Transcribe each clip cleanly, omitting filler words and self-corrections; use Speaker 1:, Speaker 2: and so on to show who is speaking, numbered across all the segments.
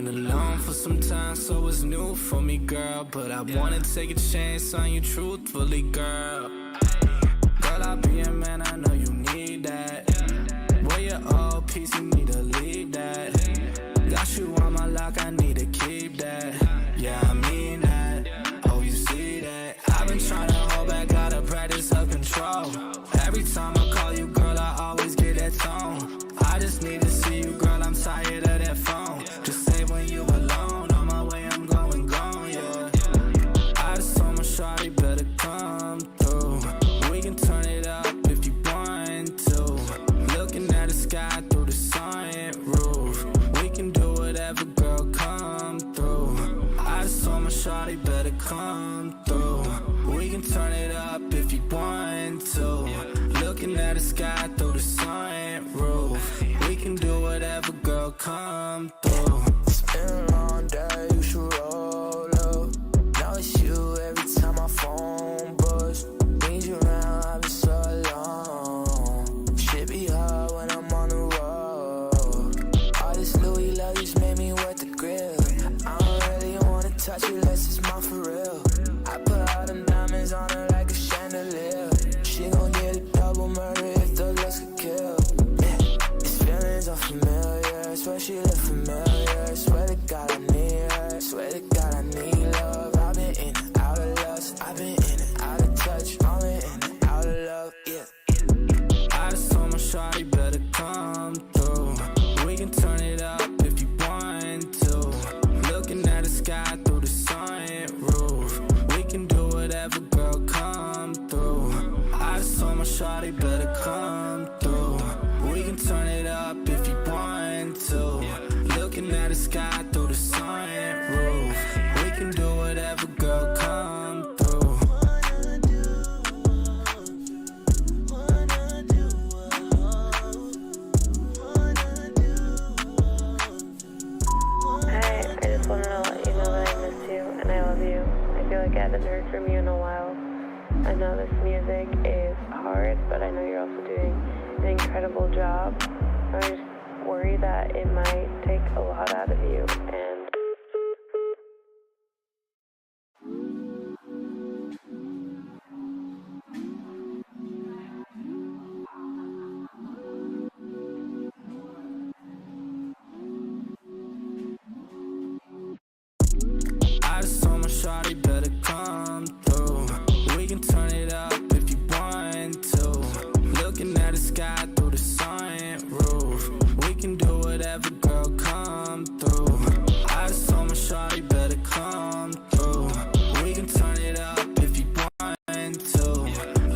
Speaker 1: Been alone for some time, so it's new for me, girl. But I wanna take a chance on you truthfully, girl. Girl, I'll be a man, I know you need that. Boy, you're all peace, you need to leave that. Got you on my lock, I need to keep that. Yeah, I mean that. Oh, you see that? I've been trying to hold back, gotta practice self-control. Every time I call you, girl, I always get that tone. I just need to see you, girl, I'm tired of that phone. Just say when you alone, on my way, I'm going gone, yeah. I just told my shawty better come through. We can turn it up if you want to. Looking at the sky through the sunroof. We can do whatever, girl, come through. I just told my shawty better come through. We can turn it up if you want to. Looking at the sky through the sunroof. We can do whatever, girl, come through.
Speaker 2: It's been a long day, you should roll up. Now it's you every time my phone buzz. Need you around, I've been so alone. Shit be hard when I'm on the road. All this Louis love just made me wet the grill. I don't really wanna touch you unless it's mine for real. I put all them diamonds on her like a chandelier. She gon' get a double murder if the looks could kill. Yeah, these feelings are familiar. Swear she look familiar. Swear to God I need her. Swear to God I need love. I've been in and out of lust. I've been in and out of touch. Only in and out of love, yeah.
Speaker 1: I just told my shawty better come through. We can turn it up if you want to. Looking at the sky through the sunroof. We can do whatever, girl, come through. I just told my shawty better come through. We can turn it up if you want to. Looking at the sky through the sunroof. We can do whatever, girl, come through.
Speaker 3: Hi, I just wanted to let you know that I miss you and I love you. I feel like I haven't heard from you in a while. I know this music is hard, but I know you're also doing an incredible job. I just worry that it might take a lot out of you, and
Speaker 1: I just told my shawty better come through. We can turn it up if you want to. Looking at the sky through the sunroof. We can do whatever, girl, come through. I just told my shawty better come through. We can turn it up if you want to.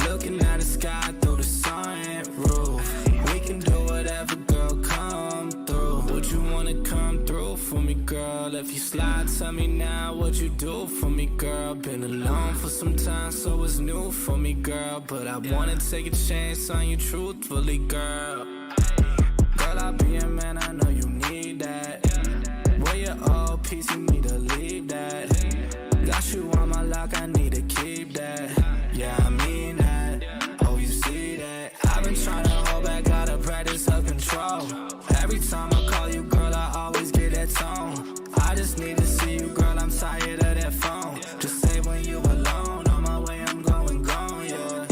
Speaker 1: Looking at the sky through the sunroof. We can do whatever, girl, come through. Would you wanna come through for me, girl? If you slide, tell me now what you do for me, girl. Been alone for some time, so it's new for me, girl. But I wanna take a chance on you truthfully, girl. Girl, I'll be a man, I know you need that. Boy, you're all peace, you need to leave that. Got you on my lock, I need to keep that. Yeah, I mean that. Oh, you see that? I've been trying to hold back, gotta practice self-control. Every time I call you, girl, I always get that tone. I just need to see you, girl, I'm tired of that phone. Just say when you alone, on my way, I'm going gone, yeah.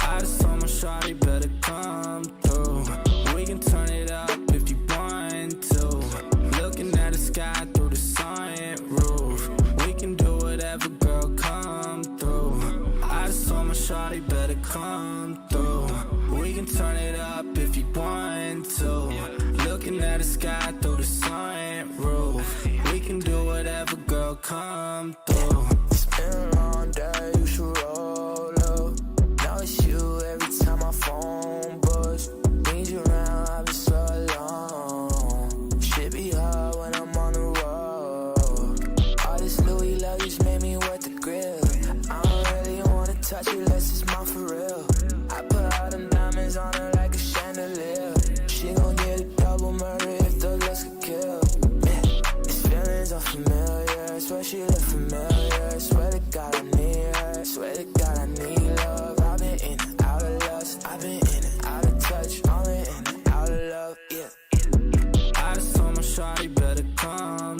Speaker 1: I just told my shawty better come through. We can turn it up if you want to. Looking at the sky through the sunroof. We can do whatever, girl, come through. I just told my shawty better come through. We can turn it up if you want to. Looking at the sky through the sunroof. We can do whatever, girl, come through.
Speaker 2: It's been a long day, you should roll up. Now it's you every time my phone buzz. Need you around, I've been so alone. Shit be hard when I'm on the road. All this Louis love just made me wet the grill. I don't really wanna touch you unless it's mine for real. I put all them diamonds on her like a chandelier. She gon' get a double murder if the looks could kill. Yeah, these feelings are familiar. Swear she look familiar. Swear to God I need her. Swear to God I need love. I've been in and out of lust. I've been in and out of touch. Only in and out of love, yeah.
Speaker 1: I just told my shawty better come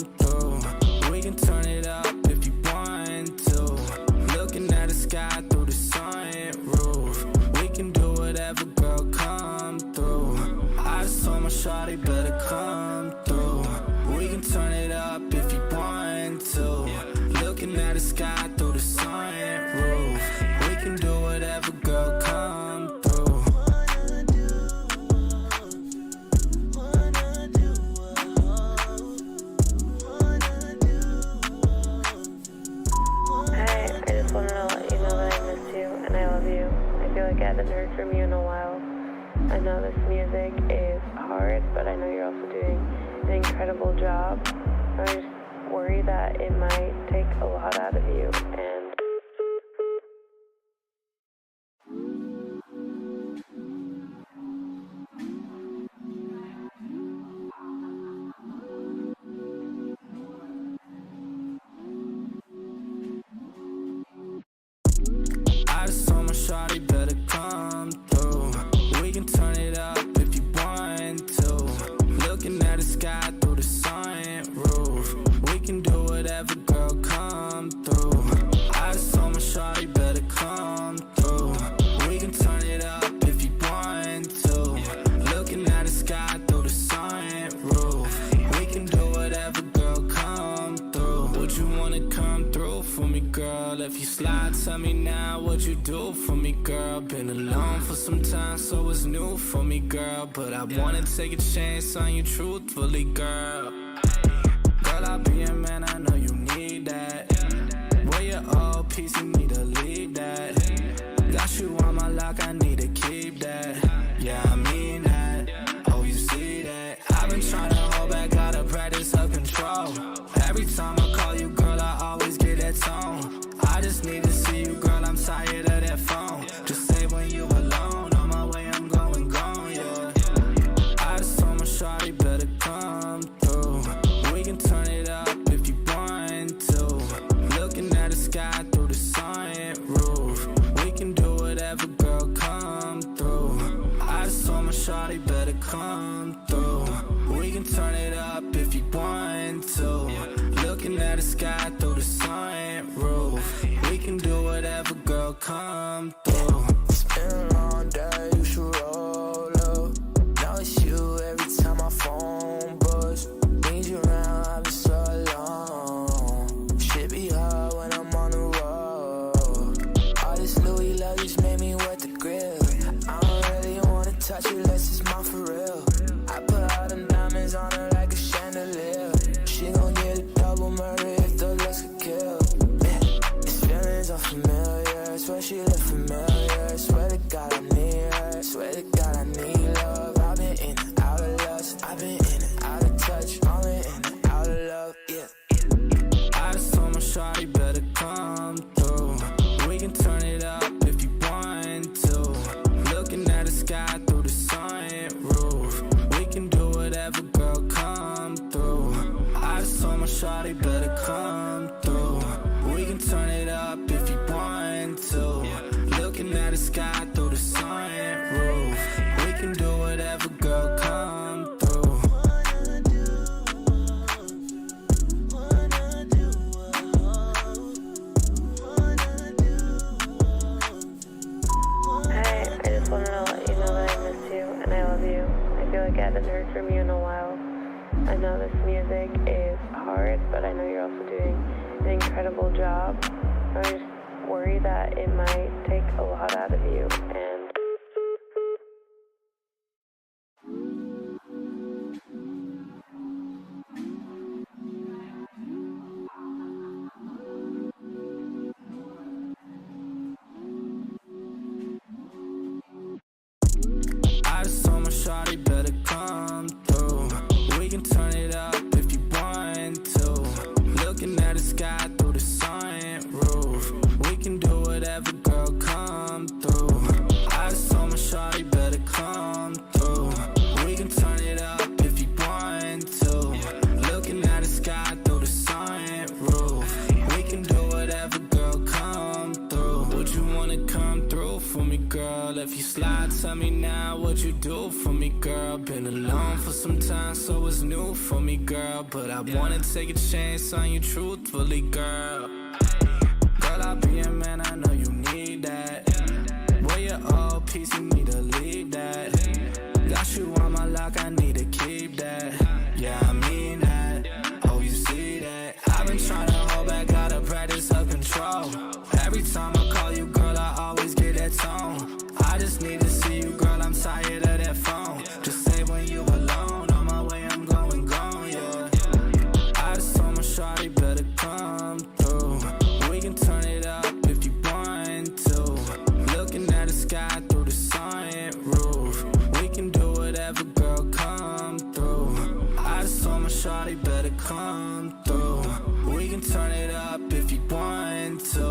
Speaker 3: like I haven't heard from you in a while. I know this music is hard, but I know you're also doing an incredible job. I just worry that it might take a lot out of you, and
Speaker 1: I just told my shawty better come through. We can turn it up if you want to. Looking at the sky through the sunroof. We can do whatever, girl, come through. I just told my shawty better come through. We can turn it up if you want to. Looking at the sky through the sunroof. We can do whatever, girl, come through. Would you wanna come through for me, girl? If you slide, tell me now what you do for me, girl. Been alone for some time, so it's new for me, girl. But I wanna take a chance on you truthfully, girl. Girl, I'll be a man, I know you need that. Wear your old piece, you need to leave that. Got you on my lock, I need to keep that. Yeah, I mean that. Oh, you see that? I've been trying to hold back, gotta practice self-control. Every time I call you, girl, I always get that tone. I just need to see you, girl, I'm tired of that phone. Just say when you alone, on my way, I'm going gone, yeah. I just told my shawty better come through. We can turn it up if you want to. Looking at the sky through the sunroof. We can do whatever, girl, come through. I just told my shawty better come through. We can turn it up if you want to. Looking at the sky through the sunroof. We can do whatever, girl, come through.
Speaker 2: It's been a long day, you should roll up. Now it's you every time my phone buzz. Need you around, I've been so alone. Shit be hard when I'm on the road. All this Louis luggage made me wet the grill. I don't really wanna touch you unless it's mine for real. I put all them diamonds on her like a chandelier. She gon' get a double murder if the looks could kill. Yeah, these feelings are familiar. Swear she look familiar. Swear to God I need her. Swear to God I need love. I've been in and out of lust. I've been in and out of touch. Only in and out of love. Yeah.
Speaker 1: I just told my shawty better come through. We can turn it up if you want to. Looking at the sky through the sunroof. We can do whatever, girl, come through. I just told my shawty better come through. We can turn it up if you want to. Looking at the sky through the sunroof. We can do whatever, girl, come through.
Speaker 3: I just wanted to let you know that I miss you and I love you. I feel like I haven't heard from you in a while. I know this music is hard, but I know you're also doing an incredible job. I just worry that it might take a lot out of you, and
Speaker 1: I just told my shawty better come through. We can turn it up if you want to. Looking at the sky through the sunroof. We can do whatever, girl, come through. I just told my shawty better come through. We can turn it up if you want to. Looking at the sky through the sunroof. We can do whatever, girl, come through. Would you wanna come through for me, girl? If you slide, tell me now what you do for me, girl. Been alone for some time, so it's new for me, girl. But I wanna take a chance on you truthfully, girl. Girl, I'll be a man, I know you need that. Wear your old piece, you need to leave that. Got you on my lock, I need to keep that. Yeah, I mean that. Oh, you see that? I've been trying to hold back, gotta practice self-control. Every time I call you, girl, I always get that tone. I just need to see you, girl, I'm tired of that phone. Just say when you alone, on my way, I'm going gone, yeah. I just told my shawty better come through. We can turn it up if you want to. Looking at the sky through come through. We can turn it up if you want to.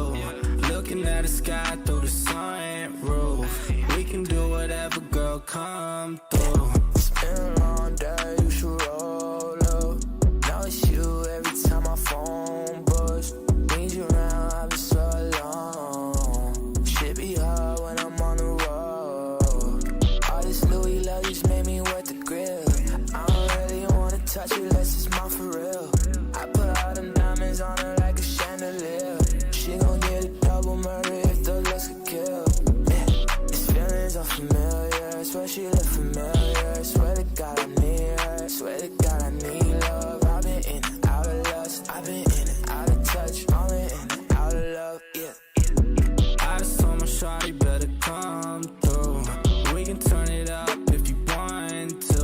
Speaker 1: Looking at the sky through the sunroof. We can do whatever, girl, come through.
Speaker 2: It's been a long day, you should roll up. Now it's you every time my phone buzzes. Need you around, I've been so alone. Shit be hard when I'm on the road. All this Louis love just made me wet the grill. I don't really wanna touch it unless it's mine for real. I put all them diamonds on her like a chandelier. She gon' get a double murder if the looks could kill. Yeah, these feelings are familiar. Swear she look familiar. Swear to God I need her. Swear to God I need love. I've been in and out of lust. I've been in and out of touch. I'm in and out of love. Yeah.
Speaker 1: I just told my shawty better come through. We can turn it up if you want to.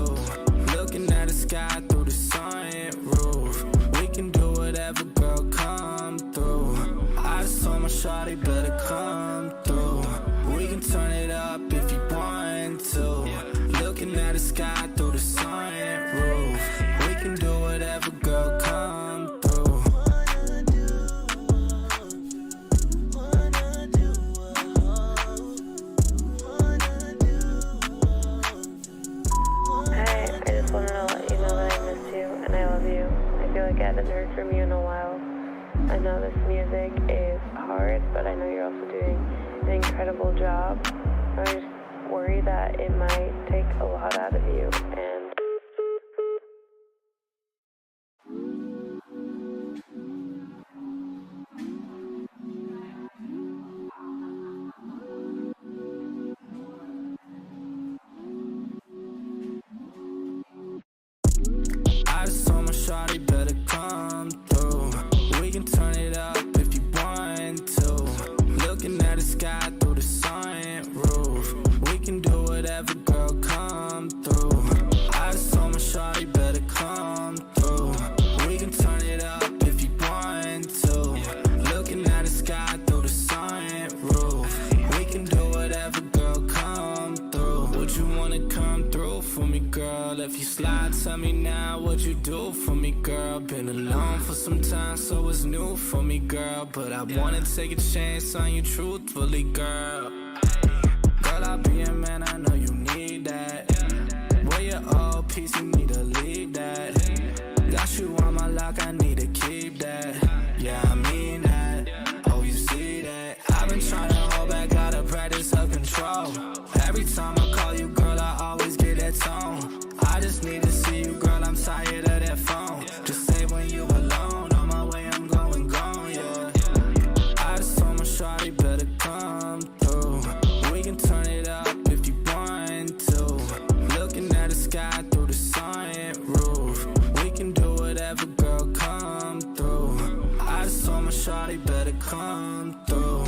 Speaker 1: Looking at the sky through the sunroof. We can do whatever, girl, come through. I just told my shawty better come through. We can turn it up if you want to. Looking at the sky through the sunroof. We can do whatever, girl, come through.
Speaker 3: Hi, I just wanted to let you know that I miss you and I love you. I feel like I haven't heard from you in a while. I know this music is hard, but I know you're also doing an incredible job. I just worry that it might take a lot out of you, and
Speaker 1: I just told my shawty better come through. We can turn it up if you want to. Looking at the sky through the sunroof. We can do whatever, girl, come through. I just told my shawty better come through. We can turn it up if you want to. Looking at the sky through the sunroof. We can do whatever, girl, come through. Would you wanna come through for me, girl? If you slide, tell me now what you do for me, girl. Been alone for some time, so it's new for me, girl. But I wanna take a chance on you truthfully, girl. Girl, I'll be a man, I know you need that. Where your old piece, you need to leave that. Got you on my lock, I need to keep that. Yeah, I mean that. Oh, you see that? I've been trying to hold back, gotta practice self-control. Every time I call you, girl, I always get that tone. I just need to see you, girl, I'm tired of that phone. Just say when you alone, on my way, I'm going gone, yeah. I just told my shawty better come through. We can turn it up if you want to. Looking at the sky through the sunroof. We can do whatever, girl, come through. I just told my shawty better come through.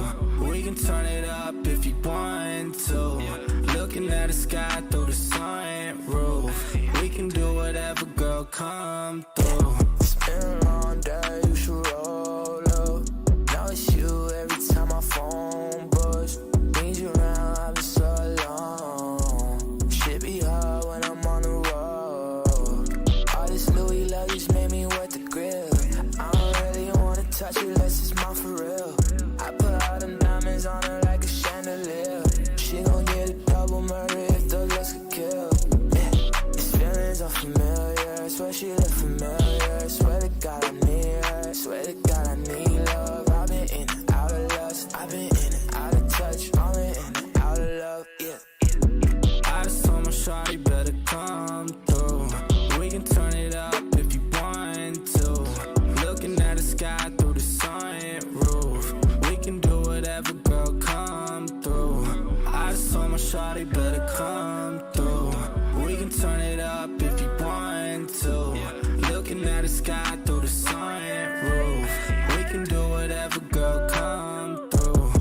Speaker 1: We can turn it up if you want to. Looking at the sky through the sunroof. We can do whatever, girl, come through.
Speaker 2: It's been a long day, you should roll up. Now it's you every time my phone buzzes. Need you around, I've been so alone. Shit be hard when I'm on the road. All this Louis love just made me wet the grill. I don't really wanna touch it unless it's mine for real. I put all them diamonds on her like a chandelier. She gon' get a double murder if the looks could kill. Yeah, these feelings are familiar. Swear she look familiar. Swear to God I need her. Swear to God I need love. I've been in and out of lust. I've been in and out of touch. I'm in and out of love. Yeah.
Speaker 1: I just told my shawty better come through. We can turn it up if you want to. Looking at the sky through the sunroof. We can do whatever, girl, come through. I just told my shawty better come through. We can turn it up if you want to. Looking at the sky through the sunroof. We can do whatever, girl, come through.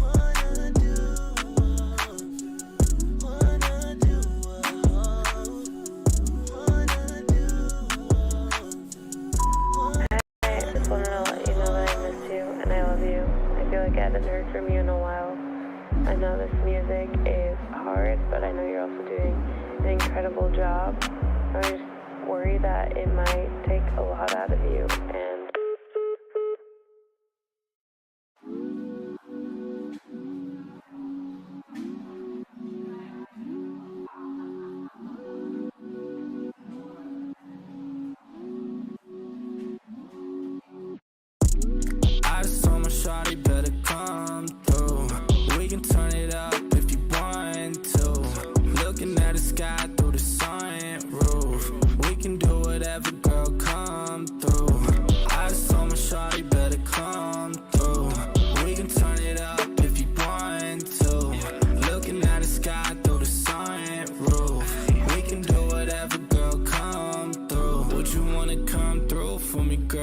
Speaker 3: I just wanted to let you know that I miss you and I love you. I feel like I haven't heard from you in a while. I know this music is hard, but I know you're also doing an incredible job. I just worry that it might take a lot out of you, and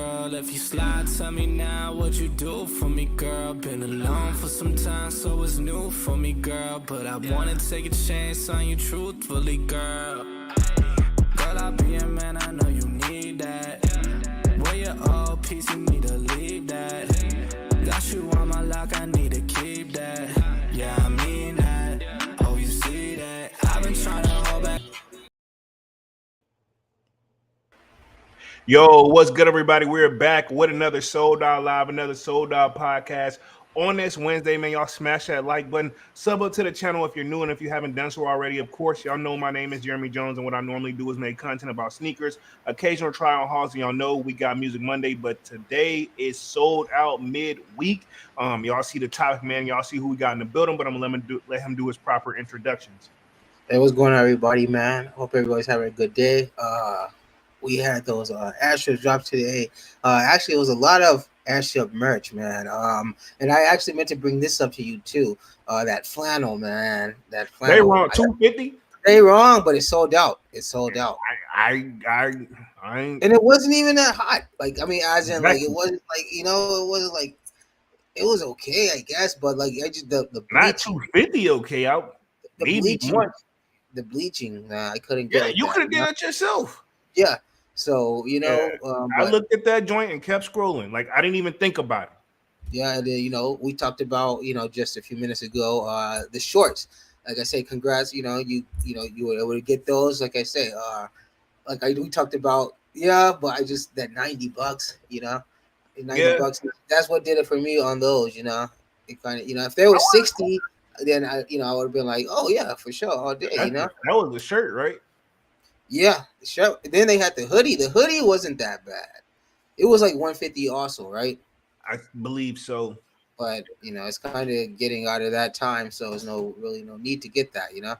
Speaker 1: girl. If you slide, tell me now what you do for me, girl. Been alone for some time, so it's new for me, girl. But I wanna take a chance on you truthfully, girl. Girl, I'll be a man, I know you need that. Where your old piece, you need to leave that. Got you on my lock, I need to keep that. Yeah, I mean that. Oh, you see that? I've been trying to hold back.
Speaker 4: Yo, what's good, everybody? We're back with another Sold Out Live, another Sold Out podcast. On this Wednesday, man, y'all smash that like button. Sub up to the channel if you're new and if you haven't done so already. Of course, y'all know my name is Jeremy Jones, and what I normally do is make content about sneakers, occasional try-on hauls, and y'all know we got Music Monday, but today is sold out midweek. Y'all see the topic, man. Y'all see who we got in the building, but I'm gonna let him do his proper introductions.
Speaker 5: Hey, what's going on, everybody, man? Hope everybody's having a good day. We had those Astros drops today. Actually, it was a lot of Astro merch, man. And I actually meant to bring this up to you too. That flannel, man. That flannel.
Speaker 4: They wrong 250.
Speaker 5: They wrong, but it sold out. It sold out.
Speaker 4: I ain't.
Speaker 5: And it wasn't even that hot. Like, I mean, as in, like, it
Speaker 4: Exactly.
Speaker 5: wasn't like, it wasn't like, it was okay, I guess. But like, I just the
Speaker 4: Not
Speaker 5: bleaching,
Speaker 4: 250. Okay, out
Speaker 5: the
Speaker 4: maybe
Speaker 5: bleaching,
Speaker 4: one.
Speaker 5: the bleaching. I couldn't get
Speaker 4: Yeah,
Speaker 5: it.
Speaker 4: you could have did it yourself.
Speaker 5: Yeah. So
Speaker 4: Yeah, I
Speaker 5: but
Speaker 4: looked at that joint and kept scrolling. Like I didn't even think about it.
Speaker 5: yeah, and then, we talked about just a few minutes ago the shorts. Like I say, congrats. You were able to get those. Like I say, we talked about. Yeah, but I just that $90.
Speaker 4: Yeah,
Speaker 5: $90. That's what did it for me on those. It kind of if they were 60, then I would have been like, oh yeah, for sure, all day.
Speaker 4: that was the shirt, right?
Speaker 5: Yeah, the shirt. Then they had the hoodie. The hoodie wasn't that bad. It was like 150 also, right?
Speaker 4: I believe so.
Speaker 5: But it's kind of getting out of that time, so there's no need to get that.
Speaker 4: Yeah,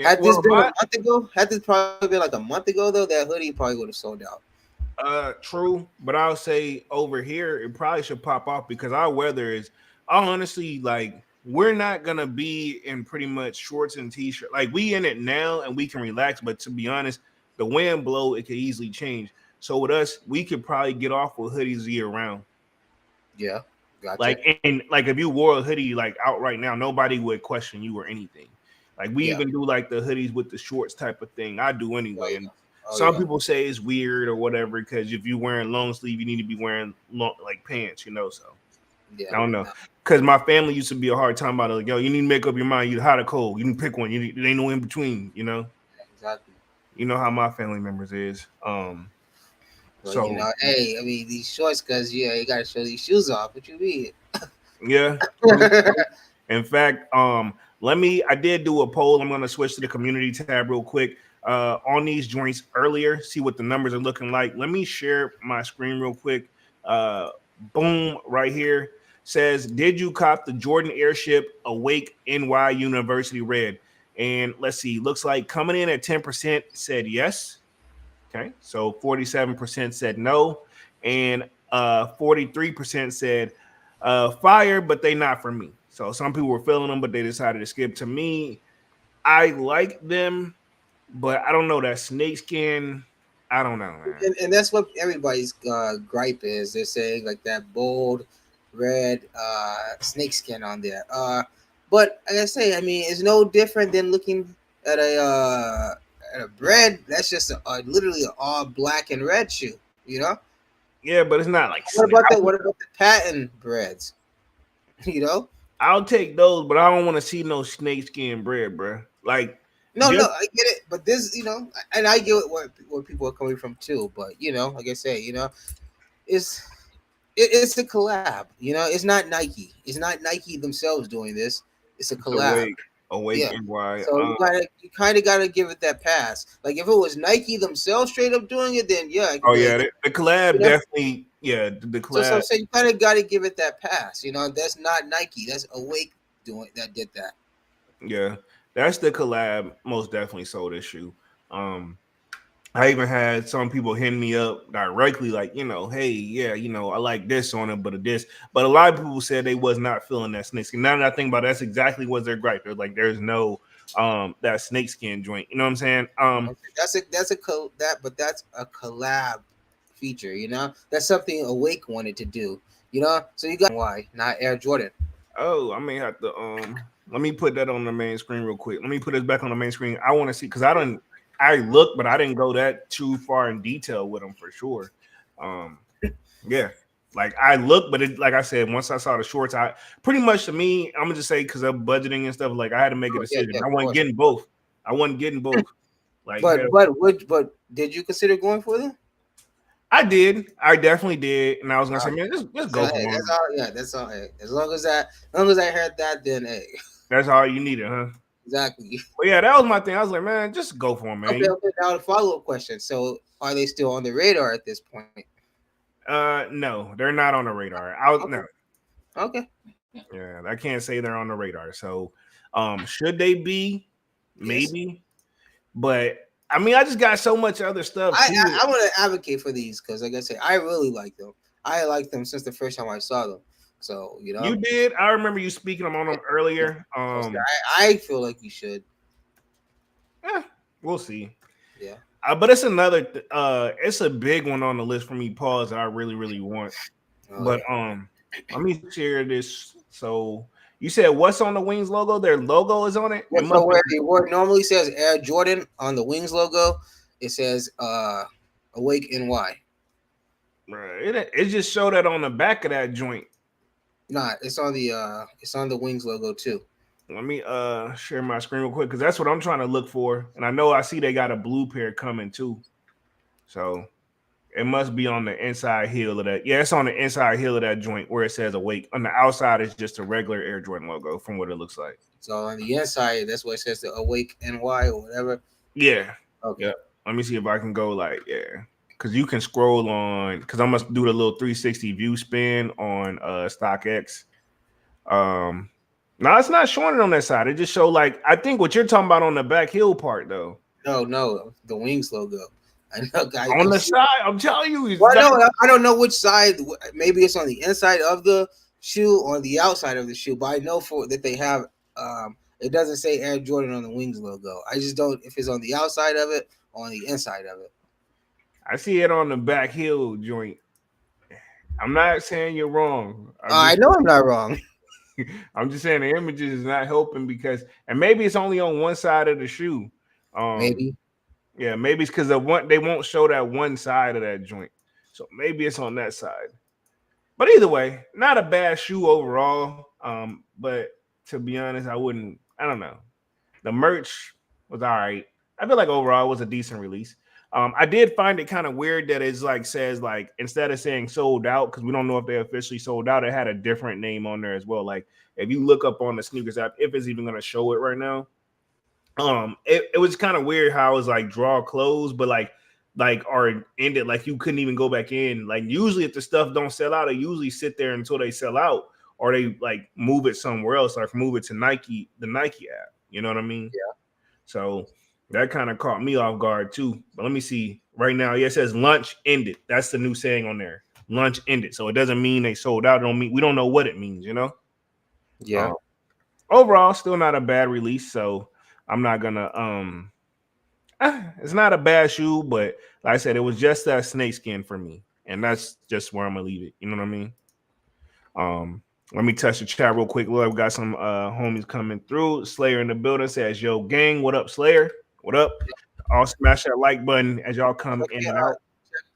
Speaker 5: Had this
Speaker 4: well,
Speaker 5: been a month ago, had this probably been like a month ago though, that hoodie probably would have sold out.
Speaker 4: true, but I'll say over here it probably should pop off because our weather is. I honestly like we're not gonna be in pretty much shorts and t-shirt. Like we in it now and we can relax, but to be honest, the wind blow it could easily change. So with us, we could probably get off with hoodies year round.
Speaker 5: Yeah, gotcha.
Speaker 4: Like and like if you wore a hoodie like out right now, nobody would question you or anything. Like we
Speaker 5: Yeah.
Speaker 4: even do like the hoodies with the shorts type of thing. I do
Speaker 5: Oh
Speaker 4: anyway.
Speaker 5: yeah.
Speaker 4: And
Speaker 5: Oh
Speaker 4: some
Speaker 5: yeah.
Speaker 4: people say it's weird or whatever because if you're wearing long sleeve, you need to be wearing long, like pants, So
Speaker 5: Yeah.
Speaker 4: I don't know. Because my family used to be a hard time about it. Like, yo, you need to make up your mind. You hot or cold. You need to pick one. There ain't no in between.
Speaker 5: Exactly.
Speaker 4: You know how my family members is.
Speaker 5: Well,
Speaker 4: So
Speaker 5: hey, I mean these shorts, cause you gotta show these shoes off. What you mean?
Speaker 4: yeah. In fact, I did do a poll. I'm gonna switch to the community tab real quick. On these joints earlier, see what the numbers are looking like. Let me share my screen real quick. Boom, right here says, did you cop the Jordan Airship Awake NY University Red? And let's see, looks like coming in at 10% said yes. Okay, so 47% said no, and 43% said fire, but they not for me. So some people were feeling them, but they decided to skip. To me, I like them, but I don't know that snakeskin. I don't know, man.
Speaker 5: And that's what everybody's gripe is. They're saying like that bold red snakeskin on there. But like I say, I mean, it's no different than looking at a bread. That's just literally an all black and red shoe.
Speaker 4: Yeah, but it's not like
Speaker 5: What about the patent breads? You know?
Speaker 4: I'll take those, but I don't want to see no snakeskin bread, bro. Like
Speaker 5: No,
Speaker 4: just,
Speaker 5: I get it, but this, and I get where people are coming from too. But like I say, it's it's a collab. It's not Nike. It's not Nike themselves doing this. It's a collab.
Speaker 4: awake
Speaker 5: Yeah.
Speaker 4: NY.
Speaker 5: So you kind of gotta give it that pass. Like if it was Nike themselves straight up doing it, then yeah.
Speaker 4: Oh yeah, the collab definitely. Yeah, the collab.
Speaker 5: So I'm saying you kind of gotta give it that pass. That's not Nike. That's Awake doing that. Did that.
Speaker 4: Yeah, that's the collab. Most definitely sold this shoe. I even had some people hitting me up directly, like, hey, yeah, I like this on it, but this. But a lot of people said they was not feeling that snakeskin. Now that I think about it, that's exactly what their gripe. They're like, there's no that snakeskin joint. You know what I'm saying?
Speaker 5: That's a collab feature. You know, that's something Awake wanted to do. You know, so you got why not Air Jordan.
Speaker 4: Oh, I may have to let me put that on the main screen real quick. Let me put this back on the main screen. I want to see because I looked, but I didn't go that too far in detail with them for sure. Um yeah. Like I looked, but it like I said, once I saw the shorts, I pretty much to me, I'm gonna just say because of budgeting and stuff, like I had to make a
Speaker 5: Oh, yeah,
Speaker 4: decision.
Speaker 5: yeah,
Speaker 4: I
Speaker 5: of
Speaker 4: wasn't
Speaker 5: course.
Speaker 4: getting both. I wasn't getting both. Like hell,
Speaker 5: But did you consider going for them?
Speaker 4: I did. I definitely did. And I was gonna say,
Speaker 5: Uh,
Speaker 4: man, just
Speaker 5: so
Speaker 4: go
Speaker 5: hey,
Speaker 4: for
Speaker 5: that's
Speaker 4: one.
Speaker 5: all. Yeah, that's all. Hey, as long as I heard that, then hey,
Speaker 4: That's all you needed, huh?
Speaker 5: exactly.
Speaker 4: But yeah, that was my thing. I was like, man, just go for him,
Speaker 5: Okay,
Speaker 4: man.
Speaker 5: okay. Now the follow up question. So, are they still on the radar at this point?
Speaker 4: No, they're not on the radar. I was
Speaker 5: Okay,
Speaker 4: no,
Speaker 5: okay.
Speaker 4: yeah, I can't say they're on the radar. So, should they be?
Speaker 5: Yes.
Speaker 4: Maybe, but I mean, I just got so much other stuff
Speaker 5: I
Speaker 4: too.
Speaker 5: I, I want to advocate for these because, like I said, I really like them. I like them since the first time I saw them. So you
Speaker 4: You
Speaker 5: know,
Speaker 4: did. I remember you speaking on them
Speaker 5: yeah.
Speaker 4: earlier.
Speaker 5: So I feel like you should.
Speaker 4: Eh, we'll see.
Speaker 5: Yeah.
Speaker 4: But it's another. It's a big one on the list for me. Pause. That I really, really want.
Speaker 5: Oh
Speaker 4: But
Speaker 5: yeah.
Speaker 4: let me share this. So you said what's on the Wings logo? Their logo is on it. It
Speaker 5: Well,
Speaker 4: must
Speaker 5: so
Speaker 4: be.
Speaker 5: where it normally says Air Jordan on the Wings logo, it says Awake NY.
Speaker 4: Bruh, it just showed that on the back of that joint.
Speaker 5: Nah, it's on the Wings logo too.
Speaker 4: Let me share my screen real quick because that's what I'm trying to look for. And I know I see they got a blue pair coming too. So it must be on the inside heel of that. Yeah, it's on the inside heel of that joint where it says awake. On the outside, it's just a regular Air Jordan logo from what it looks like.
Speaker 5: So on the inside, that's what it says the Awake NY or whatever.
Speaker 4: Yeah.
Speaker 5: Okay.
Speaker 4: Yeah. Let me see if I can go like, yeah. Because you can scroll on, because I must do the little 360 view spin on StockX. Um, no, it's not showing it on that side. It just show like, I think what you're talking about on the back heel part though.
Speaker 5: No, the Wings logo. I know,
Speaker 4: On
Speaker 5: I
Speaker 4: the
Speaker 5: see.
Speaker 4: side, I'm telling you, it's
Speaker 5: Well,
Speaker 4: not,
Speaker 5: no, I don't know which side. Maybe it's on the inside of the shoe or the outside of the shoe. But I know for that they have. It doesn't say Air Jordan on the Wings logo. I just don't if it's on the outside of it or on the inside of it.
Speaker 4: I see it on the back heel joint. I'm not saying you're wrong.
Speaker 5: I know I'm not wrong.
Speaker 4: I'm just saying the images is not helping because, and maybe it's only on one side of the shoe. Um,
Speaker 5: Maybe.
Speaker 4: yeah, maybe it's because of one they won't show that one side of that joint, so maybe it's on that side. But either way, not a bad shoe overall. But to be honest, I wouldn't. I don't know. The merch was all right. I feel like overall it was a decent release. I did find it kind of weird that it's like says like instead of saying sold out because we don't know if they officially sold out, it had a different name on there as well. Like if you look up on the sneakers app, if it's even going to show it right now, it was kind of weird how it was like draw close, but like or ended like you couldn't even go back in. Like usually if the stuff don't sell out, they usually sit there until they sell out or they like move it somewhere else, like move it to Nike, the Nike app. You know what I mean?
Speaker 5: Yeah.
Speaker 4: So that kind of caught me off guard too. But let me see right now. Yeah, it says lunch ended. That's the new saying on there. Lunch ended. So it doesn't mean they sold out. It don't mean we don't know what it means, you know?
Speaker 5: Yeah.
Speaker 4: Overall, still not a bad release. So I'm not gonna it's not a bad shoe, but like I said, it was just a snake skin for me. And that's just where I'm gonna leave it. You know what I mean? Let me touch the chat real quick. Look, we got some homies coming through. Slayer in the building says, "Yo, gang, what up, Slayer? What up?" I'll smash that like button as y'all come in and out.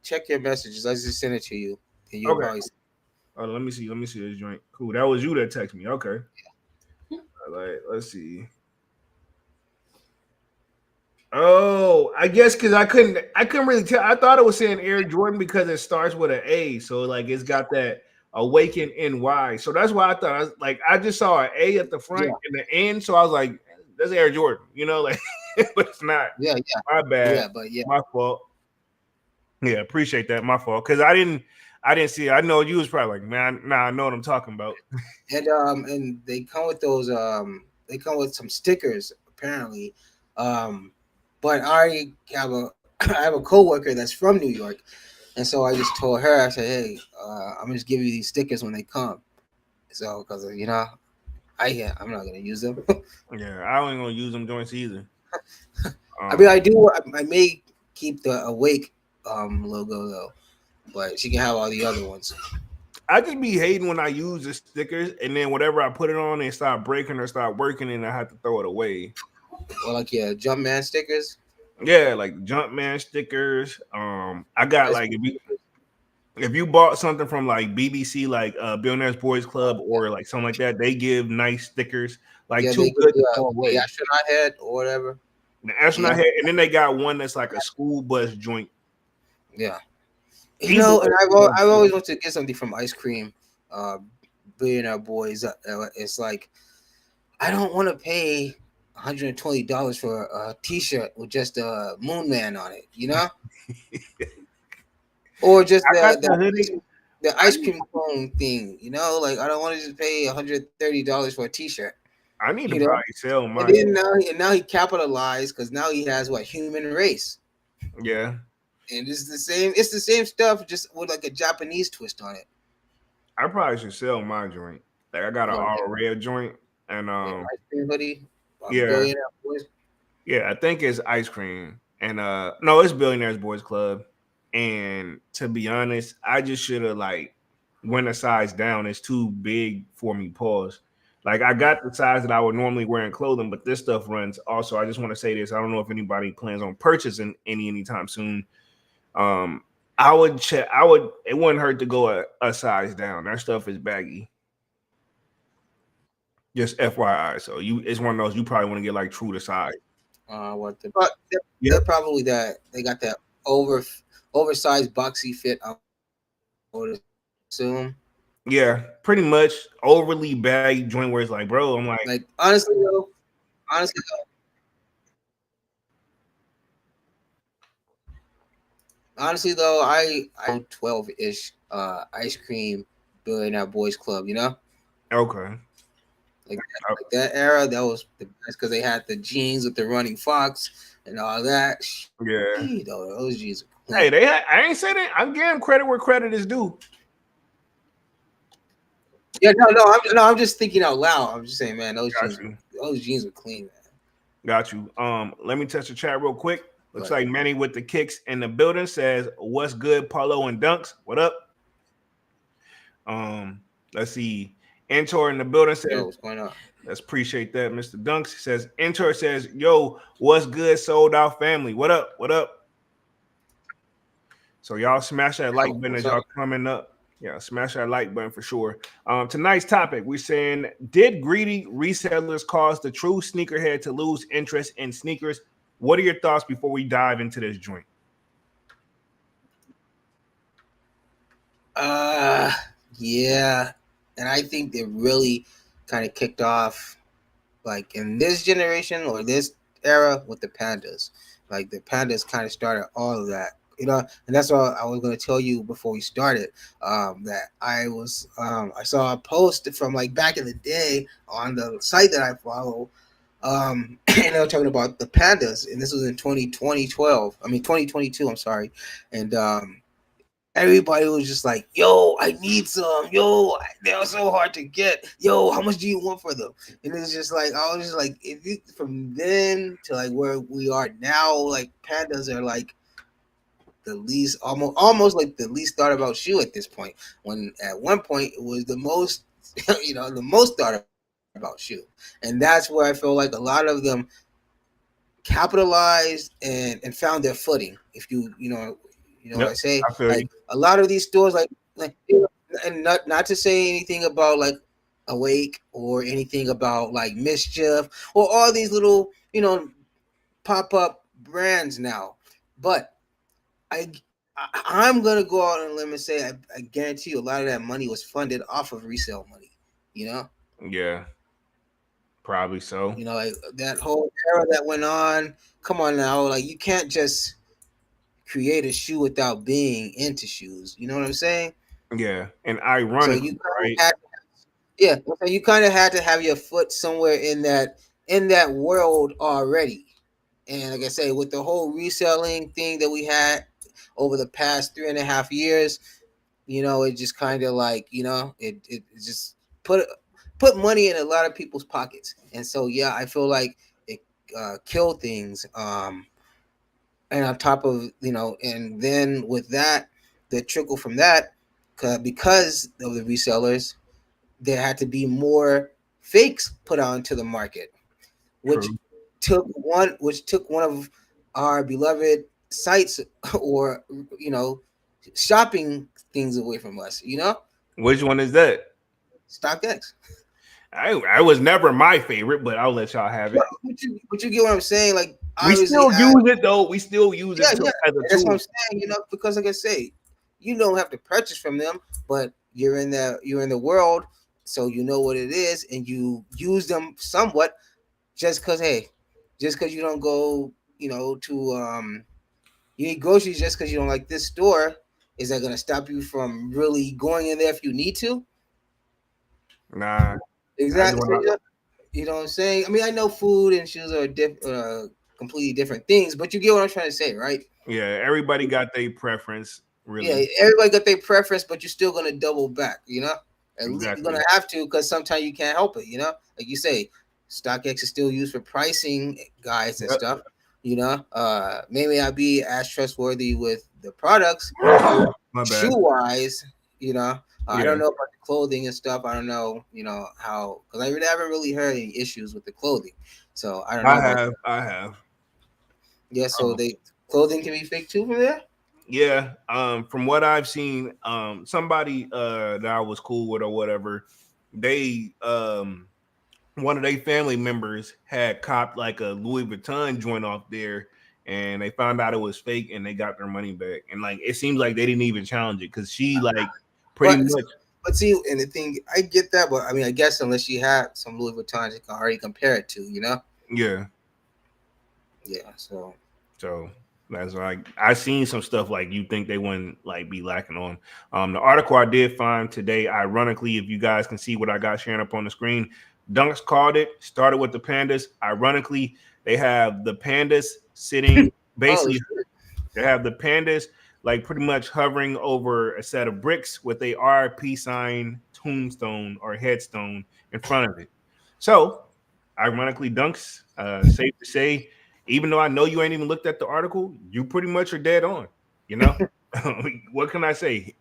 Speaker 5: Check your messages. I just send it to you. And you'll
Speaker 4: Okay.
Speaker 5: probably
Speaker 4: Let me see. Let me see this joint. Cool. That was you that texted me. Okay. All right. Let's see. Oh, I guess because I couldn't really tell. I thought it was saying Air Jordan because it starts with an A, so like it's got that Awaken NY. So that's why I thought I just saw an A at the front and the end, so I was like, that's Air Jordan, you know, like, but it's not.
Speaker 5: yeah.
Speaker 4: My bad.
Speaker 5: Yeah, but yeah.
Speaker 4: My fault. Yeah, appreciate that. My fault because I didn't see it. I know you was probably like, man, nah, I know what I'm talking about.
Speaker 5: And they come with those they come with some stickers apparently. But I have a I have a coworker that's from New York, and so I just told her, I said, hey, I'm just give you these stickers when they come. So because I'm not gonna use them.
Speaker 4: Yeah, I ain't gonna use them joints either.
Speaker 5: I mean, I may keep the Awake logo though. but she can have all the other ones.
Speaker 4: I just be hating when I use the stickers and then whatever I put it on, they start breaking or start working, and I have to throw it away.
Speaker 5: Or like yeah, Jumpman stickers.
Speaker 4: Yeah, like Jumpman stickers. I got
Speaker 5: Ice
Speaker 4: like
Speaker 5: cream stickers.
Speaker 4: if you bought something from like BBC, like Billionaires Boys Club or like something like that, they give nice stickers, like
Speaker 5: Yeah,
Speaker 4: too
Speaker 5: they
Speaker 4: good to
Speaker 5: yeah,
Speaker 4: throw
Speaker 5: the
Speaker 4: away.
Speaker 5: astronaut head or whatever.
Speaker 4: The astronaut
Speaker 5: Yeah,
Speaker 4: head, and then they got one that's like a school bus joint.
Speaker 5: yeah.
Speaker 4: Either
Speaker 5: And
Speaker 4: way,
Speaker 5: I've always wanted to get something from Ice Cream, uh, Billionaire Boys. It's like I don't want to pay $120 for a T-shirt with just a Moon Man on it, or just
Speaker 4: I got the hoodie.
Speaker 5: the
Speaker 4: I
Speaker 5: ice
Speaker 4: need,
Speaker 5: cream cone thing, Like I don't want to just pay $130 for a T-shirt,
Speaker 4: I need to
Speaker 5: you know.
Speaker 4: probably sell
Speaker 5: And
Speaker 4: mine.
Speaker 5: then now he capitalized because now he has what human race,
Speaker 4: Yeah,
Speaker 5: and it's the same. It's the same stuff, just with like a Japanese twist on it.
Speaker 4: I probably should sell my joint. Like I got an
Speaker 5: What,
Speaker 4: all red joint, and
Speaker 5: ice cream hoodie,
Speaker 4: yeah,
Speaker 5: billionaire boys.
Speaker 4: yeah, I think it's ice cream, and no, it's Billionaires Boys Club. And to be honest, I just should have like went a size down. It's too big for me. Pause. Like I got the size that I would normally wear in clothing, but this stuff runs. Also, I just want to say this. I don't know if anybody plans on purchasing anytime soon. Um, I would check. I would. It wouldn't hurt to go a size down. That stuff is baggy. Just FYI. So it's one of those you probably want to get like true to size.
Speaker 5: What the? But they're
Speaker 4: Yep.
Speaker 5: probably that they got that oversized boxy fit. I would assume.
Speaker 4: Yeah, pretty much overly baggy joint where it's like, bro, I'm like,
Speaker 5: Like honestly, though, I 12-ish ice cream billionaire boys club.
Speaker 4: okay.
Speaker 5: Like that era, that was the best because they had the jeans with the running fox and all that.
Speaker 4: Yeah.
Speaker 5: Though those jeans are
Speaker 4: Hey,
Speaker 5: clean.
Speaker 4: I ain't saying it. I'm giving credit where credit is due.
Speaker 5: Yeah, I'm just thinking out loud. I'm just saying, man,
Speaker 4: Got you.
Speaker 5: those jeans are clean, man.
Speaker 4: Got you. Let me touch the chat real quick. Looks
Speaker 5: But
Speaker 4: like Manny with the kicks in the building says, "What's good, Paulo and Dunks? What up?" Let's see. Entor in the building says,
Speaker 5: what's going on?
Speaker 4: "Let's appreciate that." Mr. Dunks says, "Entor says, yo, what's good, sold out family? What up? What up?" So y'all smash that like button
Speaker 5: What's
Speaker 4: as y'all
Speaker 5: up?
Speaker 4: coming up. Yeah, smash that like button for sure. Tonight's topic, we're saying, did greedy resellers cause the true sneakerhead to lose interest in sneakers? What are your thoughts before we dive into this joint?
Speaker 5: Yeah, and I think they really kind of kicked off like in this generation or this era with the pandas. Like the pandas kind of started all of that, and that's what I was going to tell you before we started. That I saw a post from like back in the day on the site that I follow. And they were talking about the pandas, and this was in 2012. I mean 2022. I'm sorry, and everybody was just like, "Yo, I need some. Yo, they're so hard to get. Yo, how much do you want for them?" And it's just like I was just like, if you from then to like where we are now, like pandas are like the least, almost like the least thought about shoe at this point. When at one point it was the most, the most thought about shoe, and that's where I feel like a lot of them capitalized and found their footing. If you know what I
Speaker 4: Yep,
Speaker 5: say.
Speaker 4: I feel you.
Speaker 5: Like a lot of these stores, and not to say anything about like Awake or anything about like Mischief or all these little pop up brands now, but I. I'm gonna go out on a limb and say I guarantee you a lot of that money was funded off of resale money. You know,
Speaker 4: Yeah, probably so.
Speaker 5: like that whole era that went on. Come on now, like you can't just create a shoe without being into shoes. You know what I'm saying?
Speaker 4: Yeah, and
Speaker 5: So
Speaker 4: ironically,
Speaker 5: you kind of
Speaker 4: right?
Speaker 5: had, yeah. So you kind of had to have your foot somewhere in that world already. And like I say, with the whole reselling thing that we had over the past 3.5 years, it just kind of like it just put money in a lot of people's pockets. And so yeah, I feel like it killed things. And on top of and then with that, the trickle from that, because of the resellers, there had to be more fakes put onto the market, which
Speaker 4: True.
Speaker 5: took one of our beloved sites or shopping things away from us.
Speaker 4: Which one is that?
Speaker 5: StockX.
Speaker 4: I was never my favorite, but I'll let y'all have it.
Speaker 5: But you get what I'm saying? Like,
Speaker 4: We
Speaker 5: obviously,
Speaker 4: still use it though. We still use it
Speaker 5: yeah.
Speaker 4: as a
Speaker 5: That's what
Speaker 4: tool.
Speaker 5: I'm saying. Because like I say, you don't have to purchase from them, but you're in the world, so you know what it is, and you use them somewhat. Just because you don't go, to you eat groceries just because you don't like this store, is that gonna stop you from really going in there if you need to?
Speaker 4: Nah, I do
Speaker 5: Exactly.
Speaker 4: not.
Speaker 5: You know what I'm saying? I mean, I know food and shoes are completely different things, but you get what I'm trying to say, right?
Speaker 4: Yeah, everybody got their preference,
Speaker 5: Yeah,
Speaker 4: really.
Speaker 5: everybody got their preference, but you're still gonna double back, At least you're
Speaker 4: Exactly.
Speaker 5: gonna have to, because sometimes you can't help it. Like you say, StockX is still used for pricing guides and
Speaker 4: Yep.
Speaker 5: stuff. Maybe I'll be as trustworthy with the products,
Speaker 4: My bad.
Speaker 5: shoe wise. I
Speaker 4: Yeah,
Speaker 5: don't know about the clothing and stuff. I don't know, how, because I really haven't really heard any issues with the clothing. So I don't know
Speaker 4: I
Speaker 5: about.
Speaker 4: have. I have.
Speaker 5: Yeah, so
Speaker 4: Um,
Speaker 5: they clothing can be fake too from there.
Speaker 4: yeah. From what I've seen, somebody that I was cool with or whatever, they one of their family members had copped like a Louis Vuitton joint off there, and they found out it was fake, and they got their money back. And like it seems like they didn't even challenge it because she like pretty
Speaker 5: But
Speaker 4: much.
Speaker 5: see, and the thing, I get that, but I mean, I guess unless you had some Louis Vuittons you can already compare it to.
Speaker 4: Yeah.
Speaker 5: Yeah. So
Speaker 4: So that's like I seen some stuff like you think they wouldn't like be lacking on. The article I did find today, ironically, if you guys can see what I got sharing up on the screen, Dunks called it. Started with the pandas. Ironically, they have the pandas sitting
Speaker 5: oh
Speaker 4: basically.
Speaker 5: shit.
Speaker 4: They have the pandas like pretty much hovering over a set of bricks with a RP sign, tombstone, or headstone in front of it. So, ironically, Dunks, safe to say, even though I know you ain't even looked at the article, you pretty much are dead on. You know, what can I say?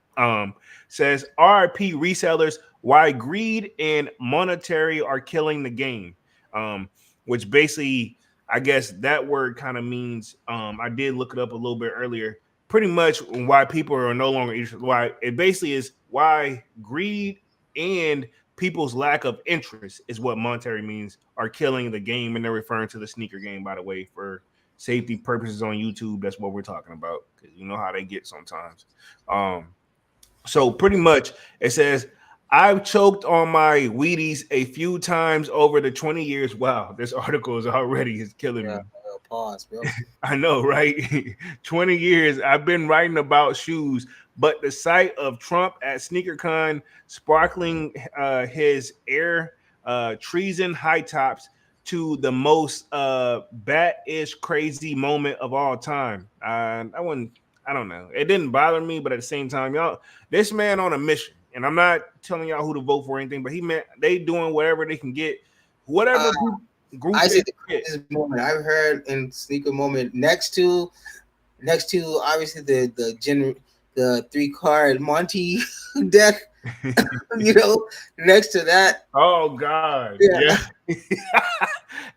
Speaker 4: Says RP resellers, why greed and monetary are killing the game. Um, which basically I guess that word kind of means I did look it up a little bit earlier. Pretty much why people are no longer interested. Why it basically is why greed and people's lack of interest is what monetary means are killing the game, and they're referring to the sneaker game, by the way, for safety purposes on YouTube. That's what we're talking about because you know how they get sometimes. Um, so pretty much it says I've choked on my Wheaties a few times over the 20 years. Wow, this article is killing
Speaker 5: Yeah.
Speaker 4: me.
Speaker 5: Pause, bro.
Speaker 4: I know, right? 20 years I've been writing about shoes, but the sight of Trump at SneakerCon sparkling his air treason high tops to the most bat-ish crazy moment of all time. I wouldn't, I don't know. It didn't bother me, but at the same time, y'all, this man on a mission, and I'm not telling y'all who to vote for or anything, but they doing whatever they can get, whatever
Speaker 5: Uh,
Speaker 4: group
Speaker 5: I
Speaker 4: they
Speaker 5: say the
Speaker 4: get.
Speaker 5: craziest moment I've heard in sneaker moment, next to obviously the 3 card Monty deck. Next to that.
Speaker 4: Oh God,
Speaker 5: Yeah.
Speaker 4: yeah.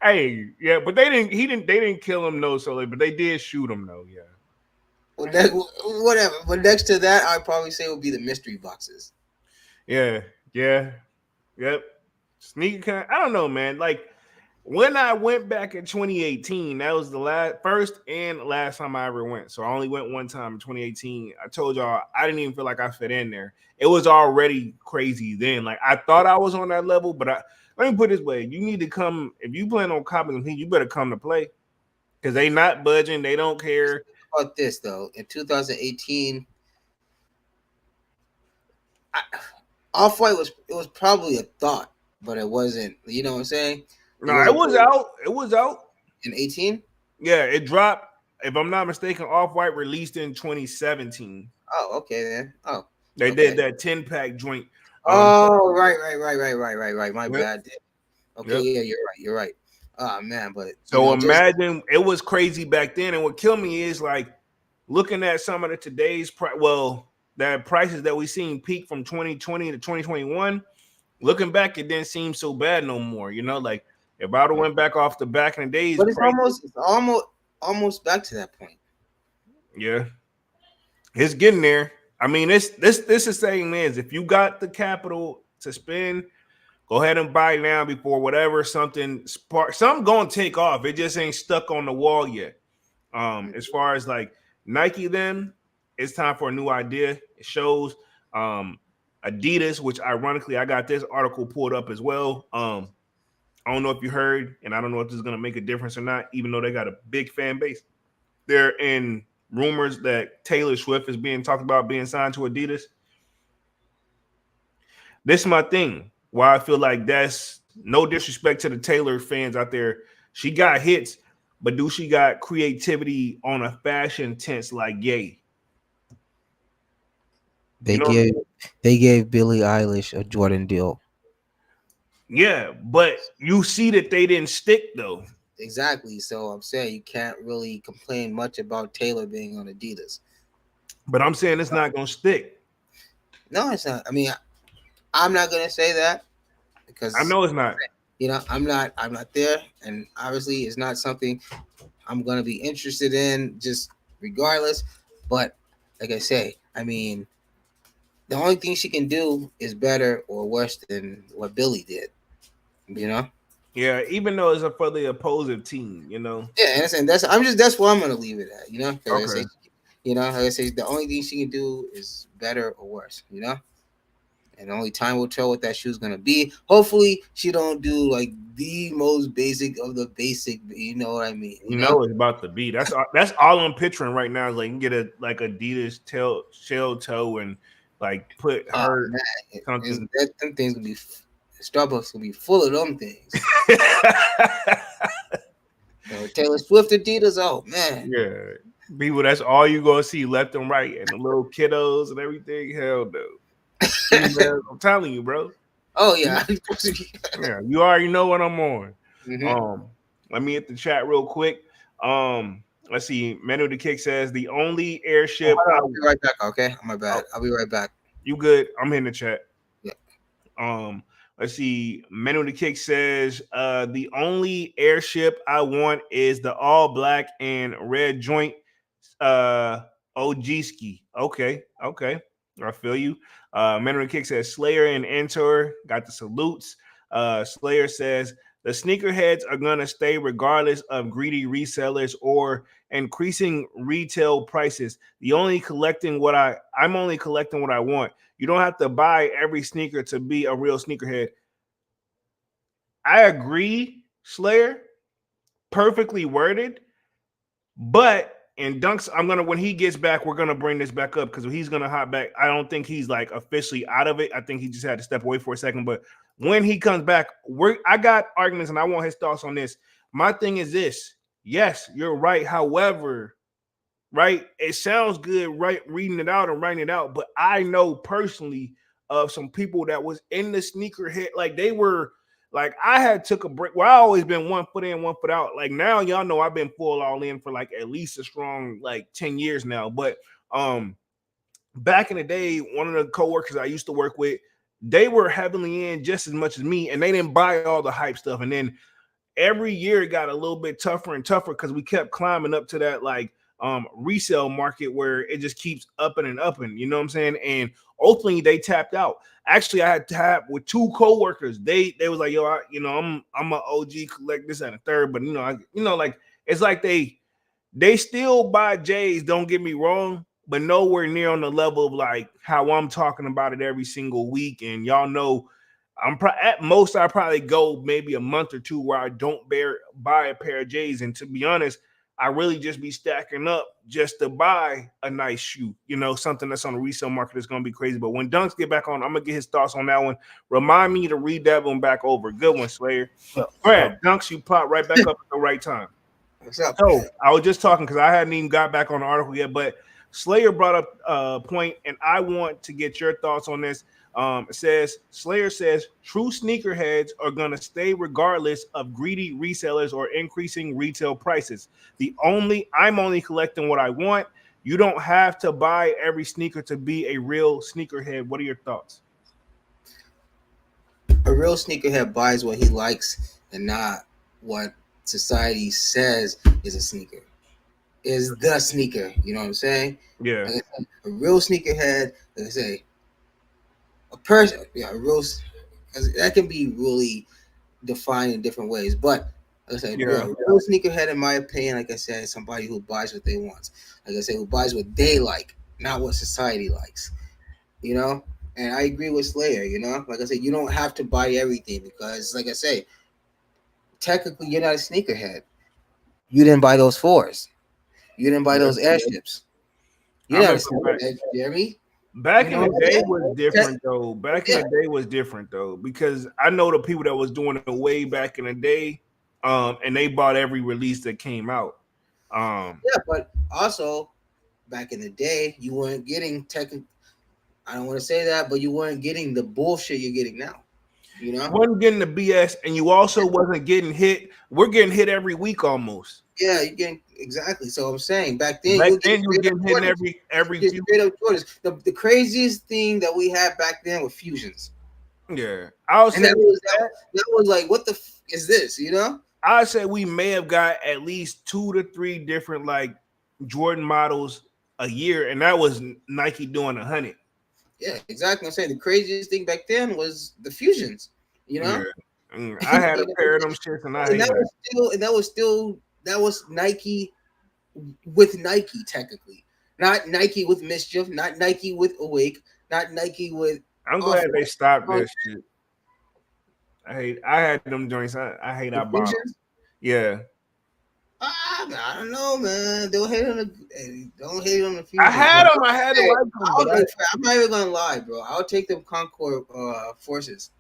Speaker 4: Hey, yeah, but they didn't. He didn't. They didn't kill him, no. So, but they did shoot him, though. Yeah,
Speaker 5: Whatever. But next to that, I'd probably say would be the mystery boxes.
Speaker 4: yeah, yeah, yep. Sneaker. I don't know, man. Like when I went back in 2018, that was the first and last time I ever went. So I only went one time in 2018. I told y'all I didn't even feel like I fit in there. It was already crazy then. Like I thought I was on that level, but let me put it this way: you need to come if you plan on copying them. You better come to play because they not budging. They don't care.
Speaker 5: About this though, in 2018, Off White was probably a thought, but it wasn't. You know what I'm saying? It
Speaker 4: No, it
Speaker 5: wasn't
Speaker 4: was out. It was out.
Speaker 5: in 18.
Speaker 4: Yeah, it dropped. If I'm not mistaken, Off White released in 2017.
Speaker 5: Oh, okay then. Oh,
Speaker 4: They did
Speaker 5: okay.
Speaker 4: that 10-pack joint.
Speaker 5: Oh, right. My
Speaker 4: Yep,
Speaker 5: bad. Okay,
Speaker 4: yep.
Speaker 5: yeah, you're right. You're right. Oh man, but
Speaker 4: So
Speaker 5: just
Speaker 4: imagine it was crazy back then. And what killed me is like looking at some of the today's price. Well, that prices that we seen peak from 2020 to 2021, looking back, it didn't seem so bad no more. You know, like if I would have went back off the back in the days,
Speaker 5: But it's almost back to that point.
Speaker 4: yeah, it's getting there. I mean, this is saying is if you got the capital to spend, go ahead and buy now before whatever something gonna take off. It just ain't stuck on the wall yet. As far as like Nike, then it's time for a new idea. It shows Adidas, which ironically I got this article pulled up as well. I don't know if you heard, and I don't know if this is gonna make a difference or not, even though they got a big fan base. They're in rumors that Taylor Swift is being talked about being signed to Adidas. This is my thing. Why I feel like that's no disrespect to the Taylor fans out there. She got hits, but do she got creativity on a fashion tense like Ye?
Speaker 5: They gave Billie Eilish a Jordan deal.
Speaker 4: Yeah, but you see that they didn't stick though.
Speaker 5: Exactly. So I'm saying you can't really complain much about Taylor being on Adidas.
Speaker 4: But I'm saying it's not gonna stick.
Speaker 5: No, it's not. I mean, I'm not gonna say that because
Speaker 4: I know it's not.
Speaker 5: You know, I'm not there, and obviously it's not something I'm gonna be interested in just regardless. But like I say, I mean, the only thing she can do is better or worse than what Billy did. You know?
Speaker 4: Yeah, even though it's for the opposing team, you know.
Speaker 5: Yeah, and that's where I'm gonna leave it at. You know?
Speaker 4: Okay.
Speaker 5: Like I say, the only thing she can do is better or worse. You know? And only time will tell what that shoe's gonna be. Hopefully, she don't do like the most basic of the basic. You know what I mean?
Speaker 4: You know it's about to be. That's all I'm picturing right now. Is like you can get a like Adidas shell toe and like put her something.
Speaker 5: Them things gonna be Starbucks gonna be full of them things. Taylor Swift Adidas. Oh man.
Speaker 4: Yeah, people. That's all you gonna see left and right, and the little kiddos and everything. Hell no. I'm telling you, bro.
Speaker 5: Oh yeah.
Speaker 4: Yeah, you already know what I'm on.
Speaker 5: Mm-hmm.
Speaker 4: Let me hit the chat real quick. Let's see. Manu the Kick says the only airship.
Speaker 5: I'll be right back. Okay, my bad. I'll be right back.
Speaker 4: You good? I'm hitting the chat.
Speaker 5: Yeah.
Speaker 4: Let's see. Manu the Kick says the only airship I want is the all black and red joint OG ski. Okay. I feel you. Manu the Kick says Slayer and Enter got the salutes. Slayer says the sneakerheads are gonna stay regardless of greedy resellers or increasing retail prices. I'm only collecting what I want. You don't have to buy every sneaker to be a real sneakerhead. I agree, Slayer. Perfectly worded. But in Dunks, when he gets back, we're gonna bring this back up because he's gonna hop back. I don't think he's like officially out of it. I think he just had to step away for a second. But when he comes back, I got arguments and I want his thoughts on this. My thing is this. Yes, you're right. However, right, it sounds good, right, reading it out and writing it out. But I know personally of some people that was in the sneakerhead, like they were. Like I had took a break. Well, I always been 1 foot in, 1 foot out. Like now, y'all know I've been full all in for like at least a strong like 10 years now. But back in the day, one of the coworkers I used to work with, they were heavily in just as much as me, and they didn't buy all the hype stuff. And then every year it got a little bit tougher and tougher because we kept climbing up to that like resale market where it just keeps upping and upping. You know what I'm saying? And ultimately they tapped out. Actually, I had tapped with two coworkers. They was like, yo, I'm an OG, collect this and a third, but like it's like they still buy J's. Don't get me wrong, but nowhere near on the level of like how I'm talking about it every single week. And y'all know, at most I probably go maybe a month or two where I don't buy a pair of J's. And to be honest, I really just be stacking up just to buy a nice shoe, something that's on the resale market that's going to be crazy. But when Dunks get back on, I'm going to get his thoughts on that one. Remind me to read that one back over. Good one, Slayer. Brad, Dunks, you pop right back up at the right time.
Speaker 5: What's up?
Speaker 4: So I was just talking because I hadn't even got back on the article yet, but Slayer brought up a point, and I want to get your thoughts on this. Slayer says true sneakerheads are going to stay regardless of greedy resellers or increasing retail prices. I'm only collecting what I want. You don't have to buy every sneaker to be a real sneakerhead. What are your thoughts?
Speaker 5: A real sneakerhead buys what he likes and not what society says is a sneaker. Is the sneaker. You know what I'm saying?
Speaker 4: Yeah,
Speaker 5: Like I said, a real sneakerhead, like I say, a person, yeah, a real, that can be really defined in different ways. But like I said,
Speaker 4: yeah.
Speaker 5: a real sneakerhead, in my opinion, like I said, is somebody who buys what they want. Like I said, who buys what they like, not what society likes. You know? And I agree with Slayer, you know? Like I said, you don't have to buy everything because, like I say, technically you're not a sneakerhead. You didn't buy those fours. You didn't buy
Speaker 4: Yeah.
Speaker 5: those airships. You're
Speaker 4: I'm
Speaker 5: not a
Speaker 4: gonna go back.
Speaker 5: sneakerhead, Jeremy.
Speaker 4: Back
Speaker 5: You
Speaker 4: in
Speaker 5: know
Speaker 4: the
Speaker 5: what I'm
Speaker 4: day
Speaker 5: saying?
Speaker 4: was different though. Back in
Speaker 5: Yeah.
Speaker 4: the day was different though because I know the people that was doing it way back in the day, and they bought every release that came out.
Speaker 5: Yeah, but also back in the day, you weren't getting I don't want to say that, but you weren't getting the bullshit you're getting now. You
Speaker 4: You
Speaker 5: know?
Speaker 4: wasn't getting the BS, and you also wasn't getting hit. We're getting hit every week almost.
Speaker 5: Yeah, you getting exactly. So I'm saying back then
Speaker 4: Back
Speaker 5: you get
Speaker 4: then, you were
Speaker 5: straight up
Speaker 4: getting hit in
Speaker 5: Jordans.
Speaker 4: every
Speaker 5: Get
Speaker 4: few.
Speaker 5: straight up Jordans. The craziest thing that we had back then were fusions,
Speaker 4: Yeah, I'll
Speaker 5: and
Speaker 4: say
Speaker 5: that was like, what the is this? You know?
Speaker 4: I say we may have got at least 2 to 3 different like Jordan models a year, and that was Nike doing 100.
Speaker 5: Yeah, exactly. I'm saying the craziest thing back then was the fusions. You
Speaker 4: Yeah,
Speaker 5: know?
Speaker 4: I had
Speaker 5: You
Speaker 4: a
Speaker 5: know?
Speaker 4: pair of them shits, and I
Speaker 5: And
Speaker 4: hate that.
Speaker 5: that was Nike with Nike technically, not Nike with mischief, not Nike with awake, not Nike with
Speaker 4: I'm
Speaker 5: off
Speaker 4: glad they stopped
Speaker 5: white.
Speaker 4: that shit. I had them joints. I hate
Speaker 5: The
Speaker 4: I bought 'em.
Speaker 5: fusions.
Speaker 4: Yeah,
Speaker 5: I don't know, man. Don't hate on the
Speaker 4: I
Speaker 5: fusions,
Speaker 4: had
Speaker 5: but
Speaker 4: them. I had to
Speaker 5: hey,
Speaker 4: like them, but
Speaker 5: I'm not even gonna lie, bro. I'll take them Concord forces.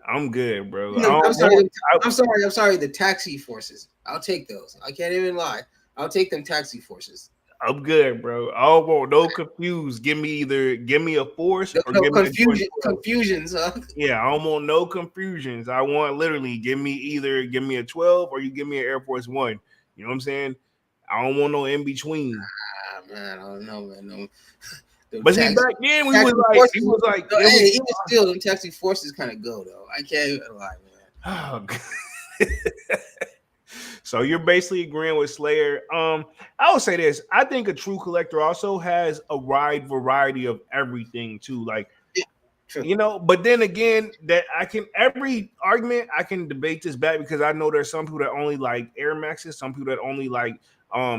Speaker 4: I'm good, bro.
Speaker 5: No, I'm sorry.
Speaker 4: I,
Speaker 5: I'm sorry. The taxi forces. I'll take those. I can't even lie. I'll take them taxi forces.
Speaker 4: I'm good, bro. I don't want no confused. Give me a force or
Speaker 5: No
Speaker 4: give me a Jordan 12.
Speaker 5: confusions, huh?
Speaker 4: Yeah, I don't want no confusions. I want literally give me a 12 or you give me an Air Force One. You know what I'm saying? I don't want no in between.
Speaker 5: Ah, man, I don't know, man. No, the
Speaker 4: But see, back then we was
Speaker 5: taxi
Speaker 4: like,
Speaker 5: forces.
Speaker 4: it was like,
Speaker 5: No,
Speaker 4: it
Speaker 5: hey,
Speaker 4: was.
Speaker 5: even still, them taxi forces kind of go though. I can't even lie, man.
Speaker 4: Oh, so you're basically agreeing with Slayer. I would say this. I think a true collector also has a wide variety of everything too. Like,
Speaker 5: Yeah, true.
Speaker 4: you know, but then again, that I can every argument I can debate this back because I know there's some people that only like Air Maxes, some people that only like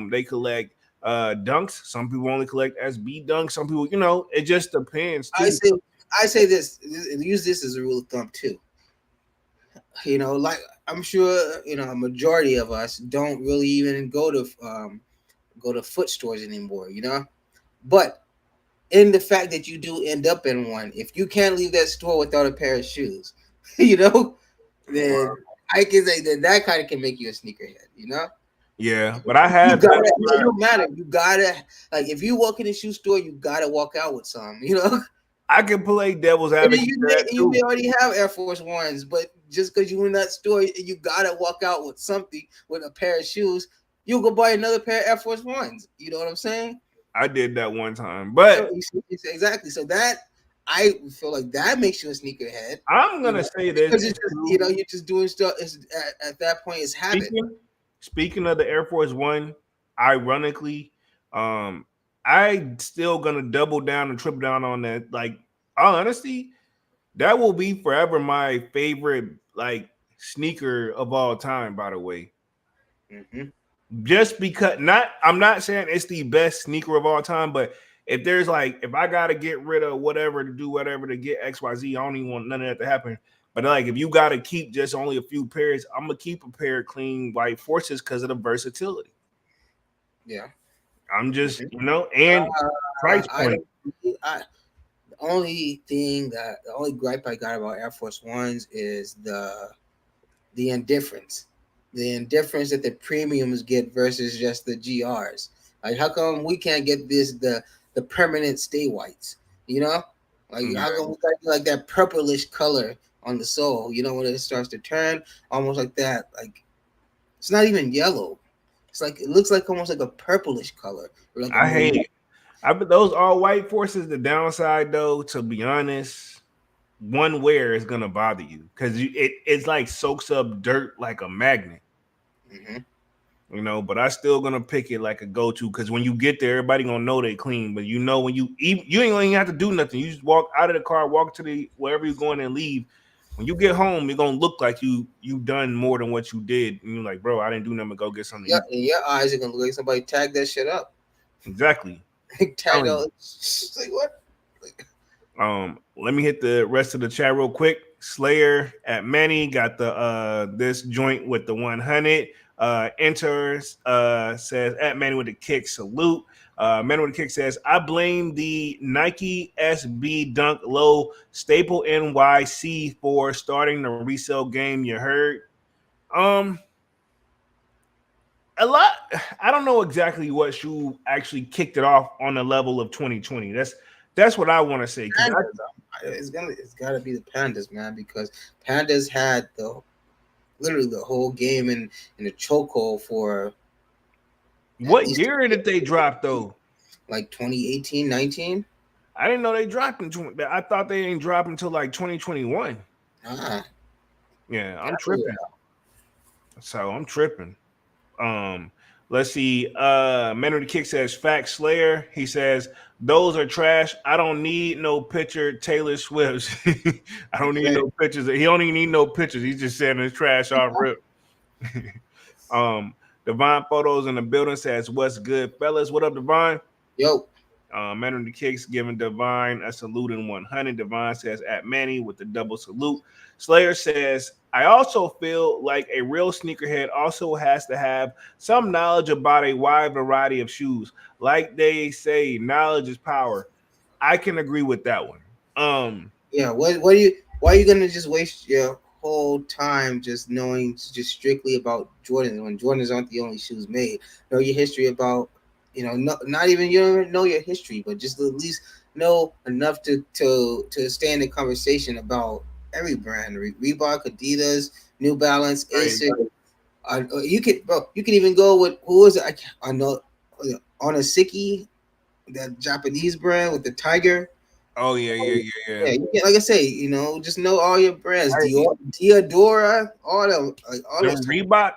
Speaker 4: they collect dunks, some people only collect SB dunks, some people, you know, it just depends
Speaker 5: I
Speaker 4: too.
Speaker 5: say, I say this. Use this as a rule of thumb too. You know, like I'm sure a majority of us don't really even go to foot stores anymore. You know, but in the fact that you do end up in one, if you can't leave that store without a pair of shoes, you know, then I can say that kind of can make you a sneakerhead. You know.
Speaker 4: Yeah, but I
Speaker 5: You
Speaker 4: have
Speaker 5: gotta.
Speaker 4: that.
Speaker 5: It don't matter. You gotta like if you walk in a shoe store, you gotta walk out with some. You know,
Speaker 4: I can play devil's
Speaker 5: and then
Speaker 4: advocate to that
Speaker 5: you
Speaker 4: too.
Speaker 5: may already have Air Force Ones, but just because you in that store, you gotta walk out with something with a pair of shoes. You'll go buy another pair of Air Force Ones. You know what I'm saying?
Speaker 4: I did that one time,
Speaker 5: So,
Speaker 4: but
Speaker 5: exactly. So that I feel like that makes you a sneakerhead.
Speaker 4: I'm
Speaker 5: You
Speaker 4: gonna
Speaker 5: know,
Speaker 4: say this
Speaker 5: because it's just
Speaker 4: too.
Speaker 5: you're just doing stuff. At that point, it's habit.
Speaker 4: Speaking of the Air Force One, ironically, I still gonna double down and triple down on that. Like, all honesty, that will be forever my favorite like sneaker of all time. By the way,
Speaker 5: Mm-hmm.
Speaker 4: just because I'm not saying it's the best sneaker of all time, but if there's like if I gotta get rid of whatever to do whatever to get XYZ, I don't even want none of that to happen. But like if you gotta keep just only a few pairs, I'm gonna keep a pair of clean white forces because of the versatility.
Speaker 5: Yeah.
Speaker 4: I'm just,
Speaker 5: Mm-hmm.
Speaker 4: and price
Speaker 5: I
Speaker 4: point.
Speaker 5: don't. The only gripe I got about Air Force Ones is the indifference, that the premiums get versus just the GRs. Like, how come we can't get the permanent stay whites? You know, like
Speaker 4: Yeah.
Speaker 5: how come we got like that purplish color on the sole? You know, when it starts to turn, almost like that. Like it's not even yellow. It's like it looks like almost like a purplish color, or like a
Speaker 4: I
Speaker 5: more.
Speaker 4: hate it. I bet those all white forces. The downside, though, to be honest, one wear is gonna bother you because it's like soaks up dirt like a magnet.
Speaker 5: Mm-hmm.
Speaker 4: But I still gonna pick it like a go-to because when you get there, everybody gonna know they clean. But when you eat, you ain't even have to do nothing. You just walk out of the car, walk to the wherever you're going and leave. When you get home, you're gonna look like you done more than what you did. And you're like, bro, I didn't do nothing but go get something to
Speaker 5: Yeah,
Speaker 4: eat.
Speaker 5: in your eyes, are gonna look like somebody tagged that shit up.
Speaker 4: Exactly.
Speaker 5: Tag out. Like what? Like,
Speaker 4: Let me hit the rest of the chat real quick. Slayer at Manny got the this joint with the 100. Enters says at Manny with the kick salute. Manny with the kick says, I blame the Nike SB Dunk Low Staple NYC for starting the resale game. You heard? Um, a lot. I don't know exactly what shoe actually kicked it off on the level of 2020. That's what I want to say because
Speaker 5: it's gotta be the Pandas, man, because Pandas had literally the whole game in the chokehold for at
Speaker 4: what
Speaker 5: least
Speaker 4: year did they drop though?
Speaker 5: like 2018, 19.
Speaker 4: I didn't know they dropped in 20. I thought they ain't drop until like 2021.
Speaker 5: Ah,
Speaker 4: Yeah, I'm
Speaker 5: gotta be
Speaker 4: tripping. So I'm tripping. Let's see. Man of the Kick says Fact Slayer. He says those are trash. I don't need no picture Taylor Swift. I don't need no pictures. He don't even need no pictures. He's just saying it's trash off rip. Divine Photos in the building says what's good, fellas. What up, Divine?
Speaker 5: Yo,
Speaker 4: Man of the Kicks giving Divine a salute in 100. Divine says at Manny with the double salute. Slayer says, I also feel like a real sneakerhead also has to have some knowledge about a wide variety of shoes. Like they say, knowledge is power. I can agree with that one.
Speaker 5: yeah. What do you? Why are you gonna just waste your whole time just knowing just strictly about Jordan when Jordans aren't the only shoes made? Know your history about, not even, you don't even know your history, but just at least know enough to stay in the conversation about every brand. Reebok, Adidas, New Balance, Asics. You can even go with, who was it? I know, Onisiki, that Japanese brand with the tiger.
Speaker 4: Oh, yeah.
Speaker 5: Yeah, like I say, just know all your brands. Dior, Diodora, all
Speaker 4: Them
Speaker 5: those.
Speaker 4: Reeboks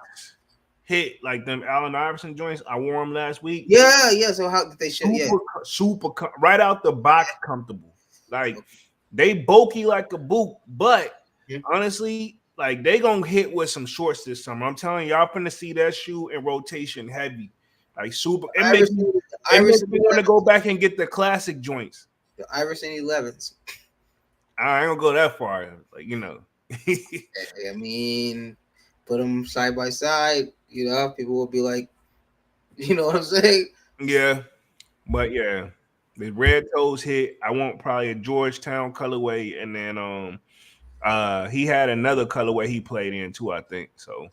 Speaker 4: hit like them Allen Iverson joints. I wore them last week.
Speaker 5: Yeah. So how did they show? Yeah,
Speaker 4: Super, right out the box, comfortable. Like they bulky like a boot, but honestly, like they gonna hit with some shorts this summer. I'm telling y'all, finna see that shoe in rotation heavy, like super. It makes me want to go back and get the classic joints.
Speaker 5: The Iverson 11s.
Speaker 4: I ain't gonna go that far, like
Speaker 5: I mean, put them side by side. People will be like, you know what I'm saying?
Speaker 4: Yeah, but yeah, the red toes hit. I want probably a Georgetown colorway, and then he had another colorway he played in too, I think. So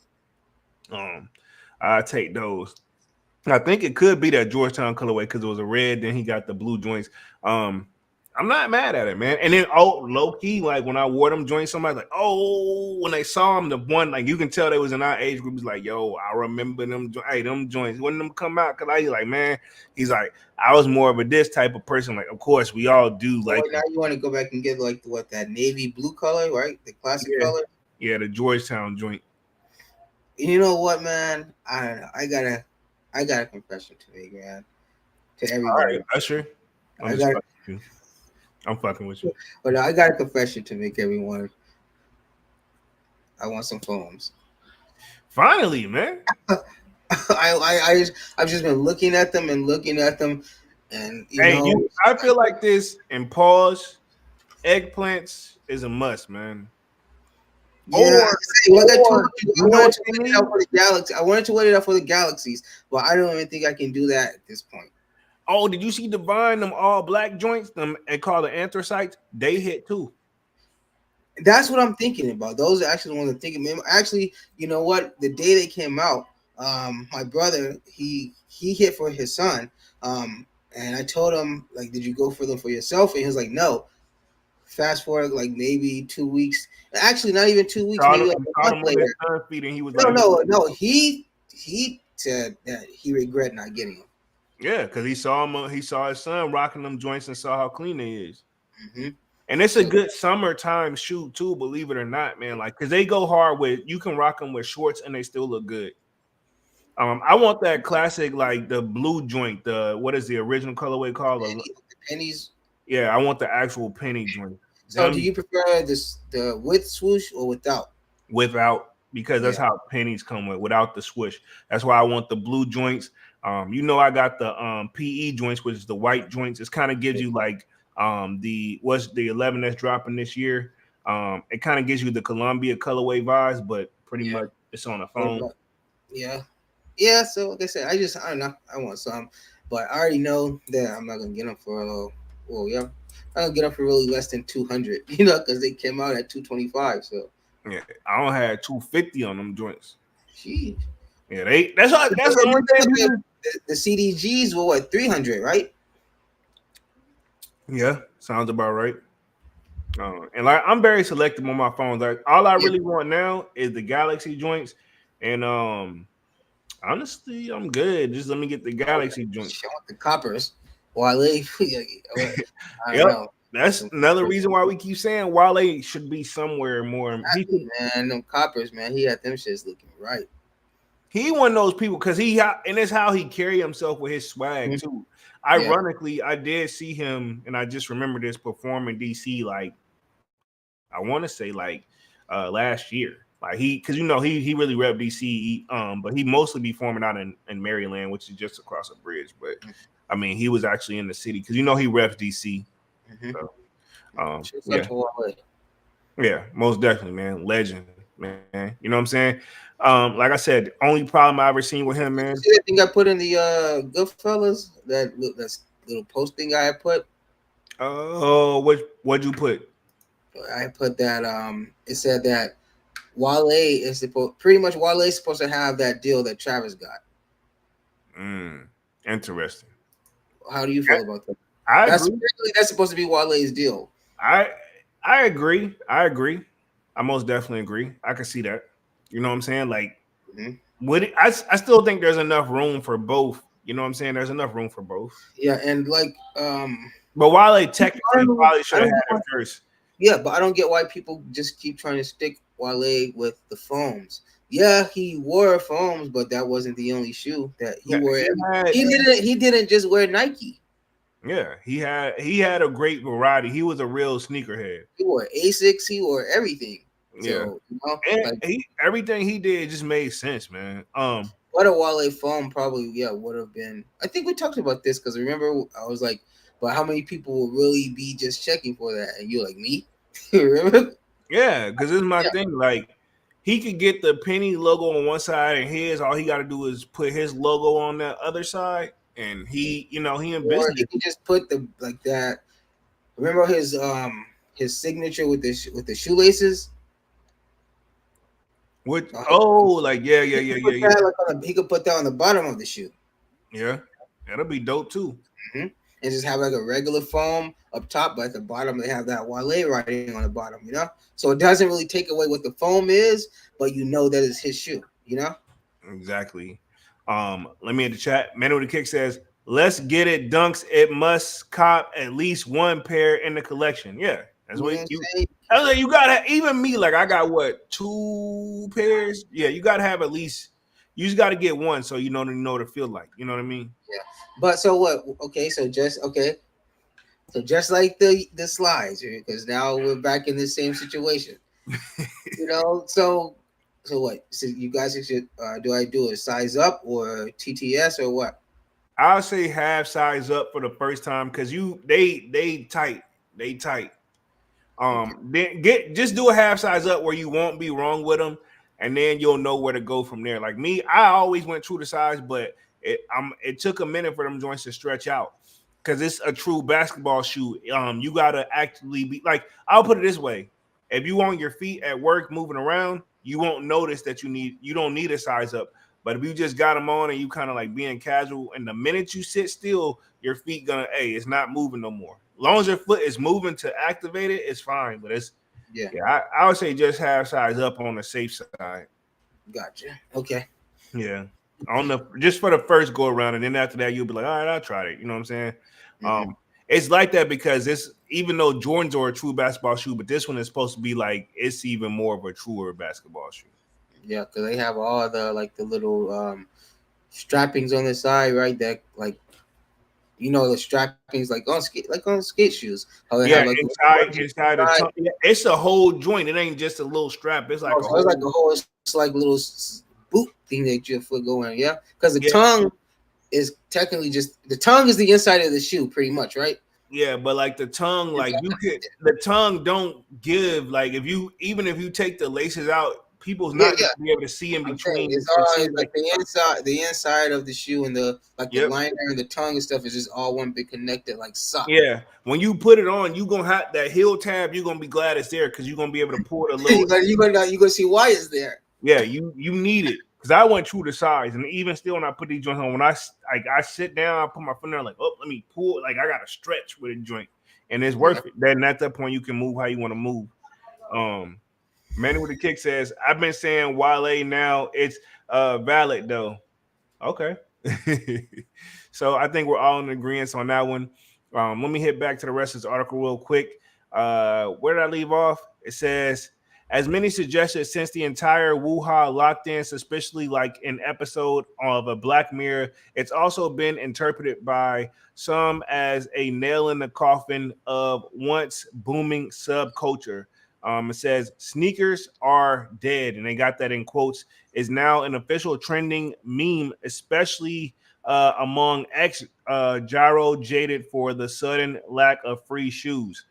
Speaker 4: I take those. I think it could be that Georgetown colorway because it was a red, then he got the blue joints. I'm not mad at it, man. And then low key, like when I wore them joints, somebody like, when they saw him, the one, like you can tell they was in our age group, was like, yo, I remember them. Hey, them joints, when them come out, cause I like, man, he's like, I was more of a this type of person. Like, of course, we all do. Like,
Speaker 5: now you want to go back and get like that navy blue color, right? The classic color.
Speaker 4: Yeah, the Georgetown joint.
Speaker 5: You know what, man? I don't know. I got a confession to make, man. To everybody.
Speaker 4: All right, Usher. I'm fucking with you.
Speaker 5: But I got a confession to make, everyone. I want some foams.
Speaker 4: Finally, man.
Speaker 5: I've just been looking at them, and
Speaker 4: I feel like this and pause. Eggplants is a must, man.
Speaker 5: Yeah, I wanted to wait it out for the Galaxy. I wanted to wait it out for the Galaxies, but I don't even think I can do that at this point.
Speaker 4: Oh, did you see Divine, them all black joints, them and call the anthracites? They hit too.
Speaker 5: That's what I'm thinking about. Those are actually the ones I'm thinking. Actually, you know what? The day they came out, my brother, he hit for his son. And I told him, like, did you go for them for yourself? And he was like, no. Fast forward like maybe 2 weeks. Actually, not even 2 weeks. Maybe like a month later.
Speaker 4: And he was
Speaker 5: no. He said that he regret not getting them.
Speaker 4: Yeah, because he saw his son rocking them joints and saw how clean they is.
Speaker 5: Hmm.
Speaker 4: And it's a
Speaker 5: So
Speaker 4: good summertime shoe too, believe it or not, man. Like, cause they go hard with you can rock them with shorts and they still look good. I want that classic, like the blue joint. The what is the original colorway called?
Speaker 5: the pennies.
Speaker 4: Yeah, I want the actual penny joint.
Speaker 5: So do
Speaker 4: Them
Speaker 5: you prefer the with swoosh or without?
Speaker 4: without, because that's
Speaker 5: Yeah.
Speaker 4: how pennies come without the swoosh. That's why I want the blue joints. I got the PE joints, which is the white joints. It kind of gives you like the what's the 11 that's dropping this year. It kind of gives you the Columbia colorway vibes, but pretty
Speaker 5: Yeah.
Speaker 4: much it's on a
Speaker 5: What
Speaker 4: phone.
Speaker 5: about? Yeah. Yeah. So like I said, I don't know. I want some, but I already know that I'm not gonna get them for. Well, yeah, I'm gonna get them for really less than 200. Because they came out at 225. So,
Speaker 4: Yeah, I don't have 250 on them joints.
Speaker 5: gee.
Speaker 4: Yeah, that's the only thing.
Speaker 5: The CDGs were what 300, right?
Speaker 4: Yeah, sounds about right. And like I'm very selective on my phones. Like all I
Speaker 5: Yeah.
Speaker 4: really want now is the Galaxy joints. And honestly, I'm good. Just let me get the Galaxy joints.
Speaker 5: I want the coppers. Wale, I don't
Speaker 4: Yep.
Speaker 5: know.
Speaker 4: That's another reason why we keep saying Wale should be somewhere more.
Speaker 5: Man, them coppers, man, he had them shits looking right.
Speaker 4: He one of those people because and it's how he carry himself with his swag too.
Speaker 5: Yeah.
Speaker 4: Ironically, I did see him, and I just remember this perform in DC. Like I want to say like last year. Like because he really rep DC. But he mostly be forming out in Maryland, which is just across a bridge. But I mean, he was actually in the city because he reps DC. So, yeah, most definitely, man. Legend, man. You know what I'm saying? Like I said, the only problem I ever seen with him, man.
Speaker 5: See that thing I put in the Goodfellas? That's little post thing I put.
Speaker 4: Oh, what'd you put?
Speaker 5: I put that it said that Wale is supposed to have that deal that Travis got.
Speaker 4: Interesting.
Speaker 5: How do you feel about that? That's supposed to be Wale's deal.
Speaker 4: I agree. I most definitely agree. I can see that. You know what I'm saying? Like, I still think there's enough room for both. You know what I'm saying? There's enough room for both.
Speaker 5: Yeah, and like,
Speaker 4: but Wale technically probably should have had it first.
Speaker 5: Yeah, but I don't get why people just keep trying to stick Wale with the foams. Yeah, he wore foams, but that wasn't the only shoe that he wore. He didn't just wear Nike.
Speaker 4: Yeah, he had a great variety. He was a real sneakerhead.
Speaker 5: He wore Asics. He wore everything.
Speaker 4: Yeah,
Speaker 5: So,
Speaker 4: everything he did just made sense, man.
Speaker 5: What a Wale foam probably would have been. I think we talked about this because remember I was like, but how many people will really be just checking for that? And you're like, me? Remember?
Speaker 4: Yeah, because this is my thing. Like, he could get the penny logo on one side and his. All he got to do is put his logo on that other side, and he in business.
Speaker 5: Or he could just put that. Remember his signature with the shoelaces.
Speaker 4: Yeah.
Speaker 5: He could put that on the bottom of the shoe.
Speaker 4: Yeah, that'll be dope too.
Speaker 5: And just have like a regular foam up top, but at the bottom they have that Wale writing on the bottom, So it doesn't really take away what the foam is, but that it's his shoe,
Speaker 4: Exactly. Let me in the chat. Man with the Kick says, "Let's get it, Dunks. It must cop at least one pair in the collection." Yeah, that's what you gotta. Even me, like I got 2 pairs. Yeah, you gotta have at least. You just gotta get one so you know what it feels like. You know what I mean?
Speaker 5: Yeah. But so what? Okay, so just like the slides, because now we're back in the same situation. So what? So you guys should do I do a size up or TTS or what?
Speaker 4: I'll say half size up for the first time because they tight. Then just do a half size up where you won't be wrong with them, and then you'll know where to go from there. Like me, I always went true to size, but it took a minute for them joints to stretch out because it's a true basketball shoe. You gotta actually be like, I'll put it this way: if you on your feet at work moving around, you won't notice that you don't need a size up. But if you just got them on and you kind of like being casual, and the minute you sit still, your feet it's not moving no more. As long as your foot is moving to activate it, it's fine. But I would say just half size up on the safe side.
Speaker 5: Gotcha. Okay.
Speaker 4: Yeah. on the just for the first go around, and then after that you'll be like, all right, I'll try it. You know what I'm saying?
Speaker 5: Mm-hmm.
Speaker 4: It's like that because it's even though Jordans are a true basketball shoe, but this one is supposed to be like it's even more of a truer basketball shoe.
Speaker 5: Yeah, because they have all the like the little strappings on the side, right? That like the strappings like on skate shoes. How they have
Speaker 4: Yeah,
Speaker 5: like
Speaker 4: inside the tongue. Yeah, it's a whole joint. It ain't just a little strap. It's like a
Speaker 5: so it's like
Speaker 4: whole.
Speaker 5: a whole it's like little boot thing that your foot go in. Yeah, because the
Speaker 4: Yeah,
Speaker 5: tongue is technically just the tongue is the inside of the shoe, pretty much, right?
Speaker 4: yeah, but like the tongue,
Speaker 5: Is
Speaker 4: like
Speaker 5: that-
Speaker 4: you could the tongue don't give like if you even if you take the laces out, people's
Speaker 5: Yeah,
Speaker 4: not
Speaker 5: yeah.
Speaker 4: gonna be able to see in
Speaker 5: I'm saying
Speaker 4: between
Speaker 5: it's
Speaker 4: and
Speaker 5: all
Speaker 4: see
Speaker 5: it's
Speaker 4: like
Speaker 5: like the inside of the shoe and the like the
Speaker 4: yep.
Speaker 5: liner and the tongue and stuff is just all one big connected like sock.
Speaker 4: Yeah, when you put it on, you gonna have that heel tab. You're gonna be glad it's there because you're gonna be able to pull the little.
Speaker 5: You gonna see why it's there.
Speaker 4: Yeah, you need it because I went true to size, and even still, when I put these joints on, when I sit down, I put my foot there, like, oh, let me pull. Like I got to stretch with a joint, and it's
Speaker 5: Yeah.
Speaker 4: worth it. Then at that point, you can move how you want to move. Manny with the kick says, I've been saying Wale now. It's valid though. Okay. So I think we're all in agreement on that one. Let me hit back to the rest of this article real quick. Where did I leave off? It says, as many suggested since the entire Wuha locked in, suspiciously like an episode of a Black Mirror, it's also been interpreted by some as a nail in the coffin of once booming subculture. It says sneakers are dead, and they got that in quotes, is now an official trending meme, especially among ex gyro jaded for the sudden lack of free shoes.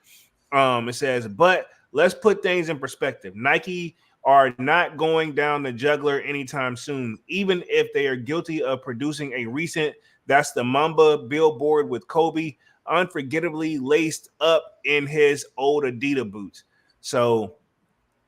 Speaker 4: It says, but let's put things in perspective. Nike are not going down the juggler anytime soon, even if they are guilty of producing a recent That's the Mamba billboard with Kobe unforgettably laced up in his old Adidas boots. So,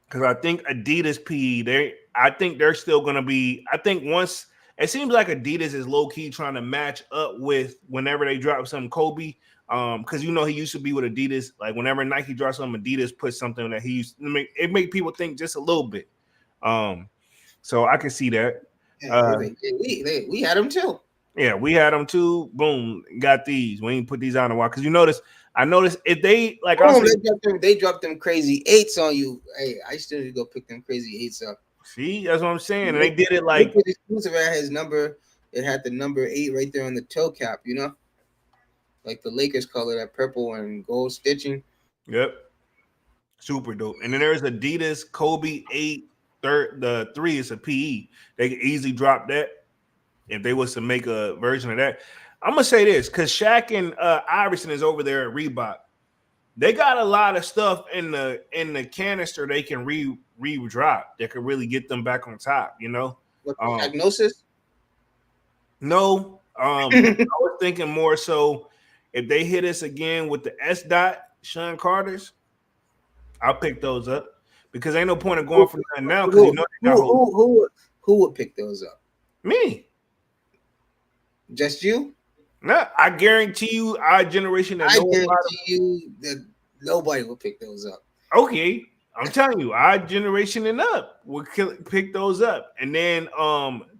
Speaker 4: because I think Adidas PE, I think they're still going to be. I think once it seems like Adidas is low key trying to match up with whenever they drop some Kobe. Because he used to be with Adidas. Like whenever Nike drops something, Adidas puts something that he used to make. It make people think just a little bit. So I can see that.
Speaker 5: We had them too.
Speaker 4: Yeah, we had them too. Boom, got these. We ain't put these on a while because I noticed if they like.
Speaker 5: Oh, they dropped them crazy eights on you. Hey, I still need to go pick them crazy eights up.
Speaker 4: See, that's what I'm saying. And they did it like
Speaker 5: exclusive. It had his number. It had the number 8 right there on the toe cap. Like the Lakers color, that purple and gold stitching.
Speaker 4: Yep, super dope. And then there's Adidas Kobe 8. The 3 is a PE. They could easily drop that if they was to make a version of that. I'm gonna say this because Shaq and Iverson is over there at Reebok. They got a lot of stuff in the canister they can re-drop that could really get them back on top.
Speaker 5: What, diagnosis?
Speaker 4: No, I was thinking more so if they hit us again with the S dot Sean Carter's, I'll pick those up because ain't no point of going for that now because
Speaker 5: who would pick those up?
Speaker 4: Me.
Speaker 5: Just you?
Speaker 4: No, I guarantee you, our generation.
Speaker 5: I guarantee you that nobody will pick those up.
Speaker 4: Okay, I'm telling you, our generation and up will pick those up, and then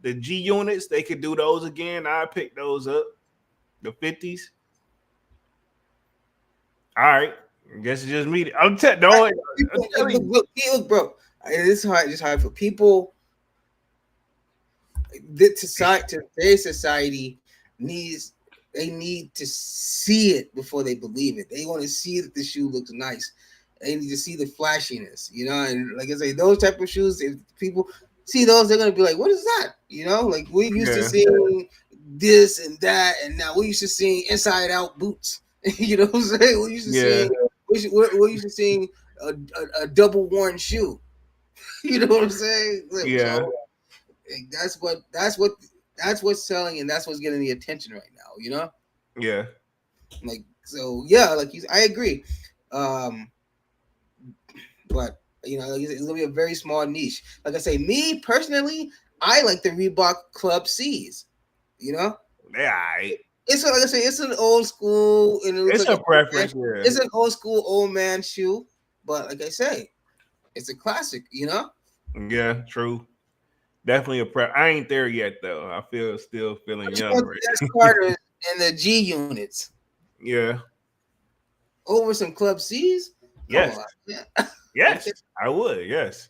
Speaker 4: the G units they could do those again. I pick those up, the 50s. All right, I guess it's just me. I'm telling you,
Speaker 5: look, bro. It's hard for people. To today's society they need to see it before they believe it. They want to see that the shoe looks nice. They need to see the flashiness, and like I say, those type of shoes, if people see those, they're gonna be like, what is that? Like we used to seeing this and that, and now we used to seeing inside out boots. You know what I'm saying? We used to seeing a double worn shoe. You know what I'm saying?
Speaker 4: Yeah.
Speaker 5: So, that's what's selling, and that's what's getting the attention right now.
Speaker 4: Yeah.
Speaker 5: Like so, yeah. I agree. But it's gonna be a very small niche. Like I say, me personally, I like the Reebok Club C's.
Speaker 4: Yeah.
Speaker 5: It's like I say, it's an old school, and
Speaker 4: it's
Speaker 5: like
Speaker 4: a preference. Yeah.
Speaker 5: It's an old school old man shoe, but like I say, it's a classic.
Speaker 4: Yeah, true. Definitely a prep. I ain't there yet though. I feel still feeling
Speaker 5: Which
Speaker 4: young,
Speaker 5: one
Speaker 4: right?
Speaker 5: best Carters in the G units
Speaker 4: Yeah.
Speaker 5: over some Club C's? Come
Speaker 4: Yes.
Speaker 5: on, yeah.
Speaker 4: Yes.
Speaker 5: Okay.
Speaker 4: I would. Yes.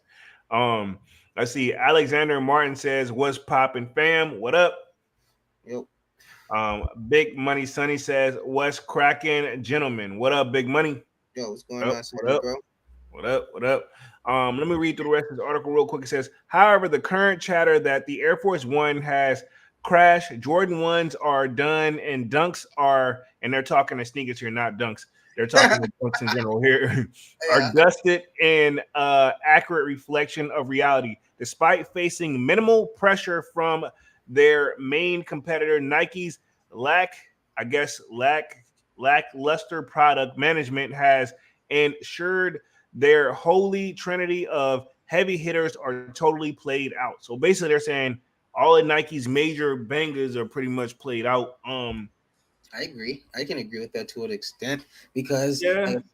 Speaker 4: Um. Let's see. Alexander Martin says, "What's poppin', fam? What up?"
Speaker 5: Yep.
Speaker 4: Big Money Sonny says, "What's cracking, gentlemen? What up, Big Money?
Speaker 5: Yo, what's going
Speaker 4: Up.
Speaker 5: on,
Speaker 4: What
Speaker 5: Sonny,
Speaker 4: up?
Speaker 5: bro?
Speaker 4: What up? What up?" Let me read through the rest of this article real quick. It says, however, the current chatter that the Air Force One has crashed, Jordan ones are done, and dunks are, and they're talking to sneakers here, not dunks. They're talking to dunks in general here, are
Speaker 5: Yeah.
Speaker 4: dusted in accurate reflection of reality, despite facing minimal pressure from their main competitor, Nike's lackluster product management has ensured their holy trinity of heavy hitters are totally played out. So basically, they're saying all of Nike's major bangers are pretty much played out.
Speaker 5: I agree. I can agree with that to an extent because,
Speaker 4: Yeah,
Speaker 5: like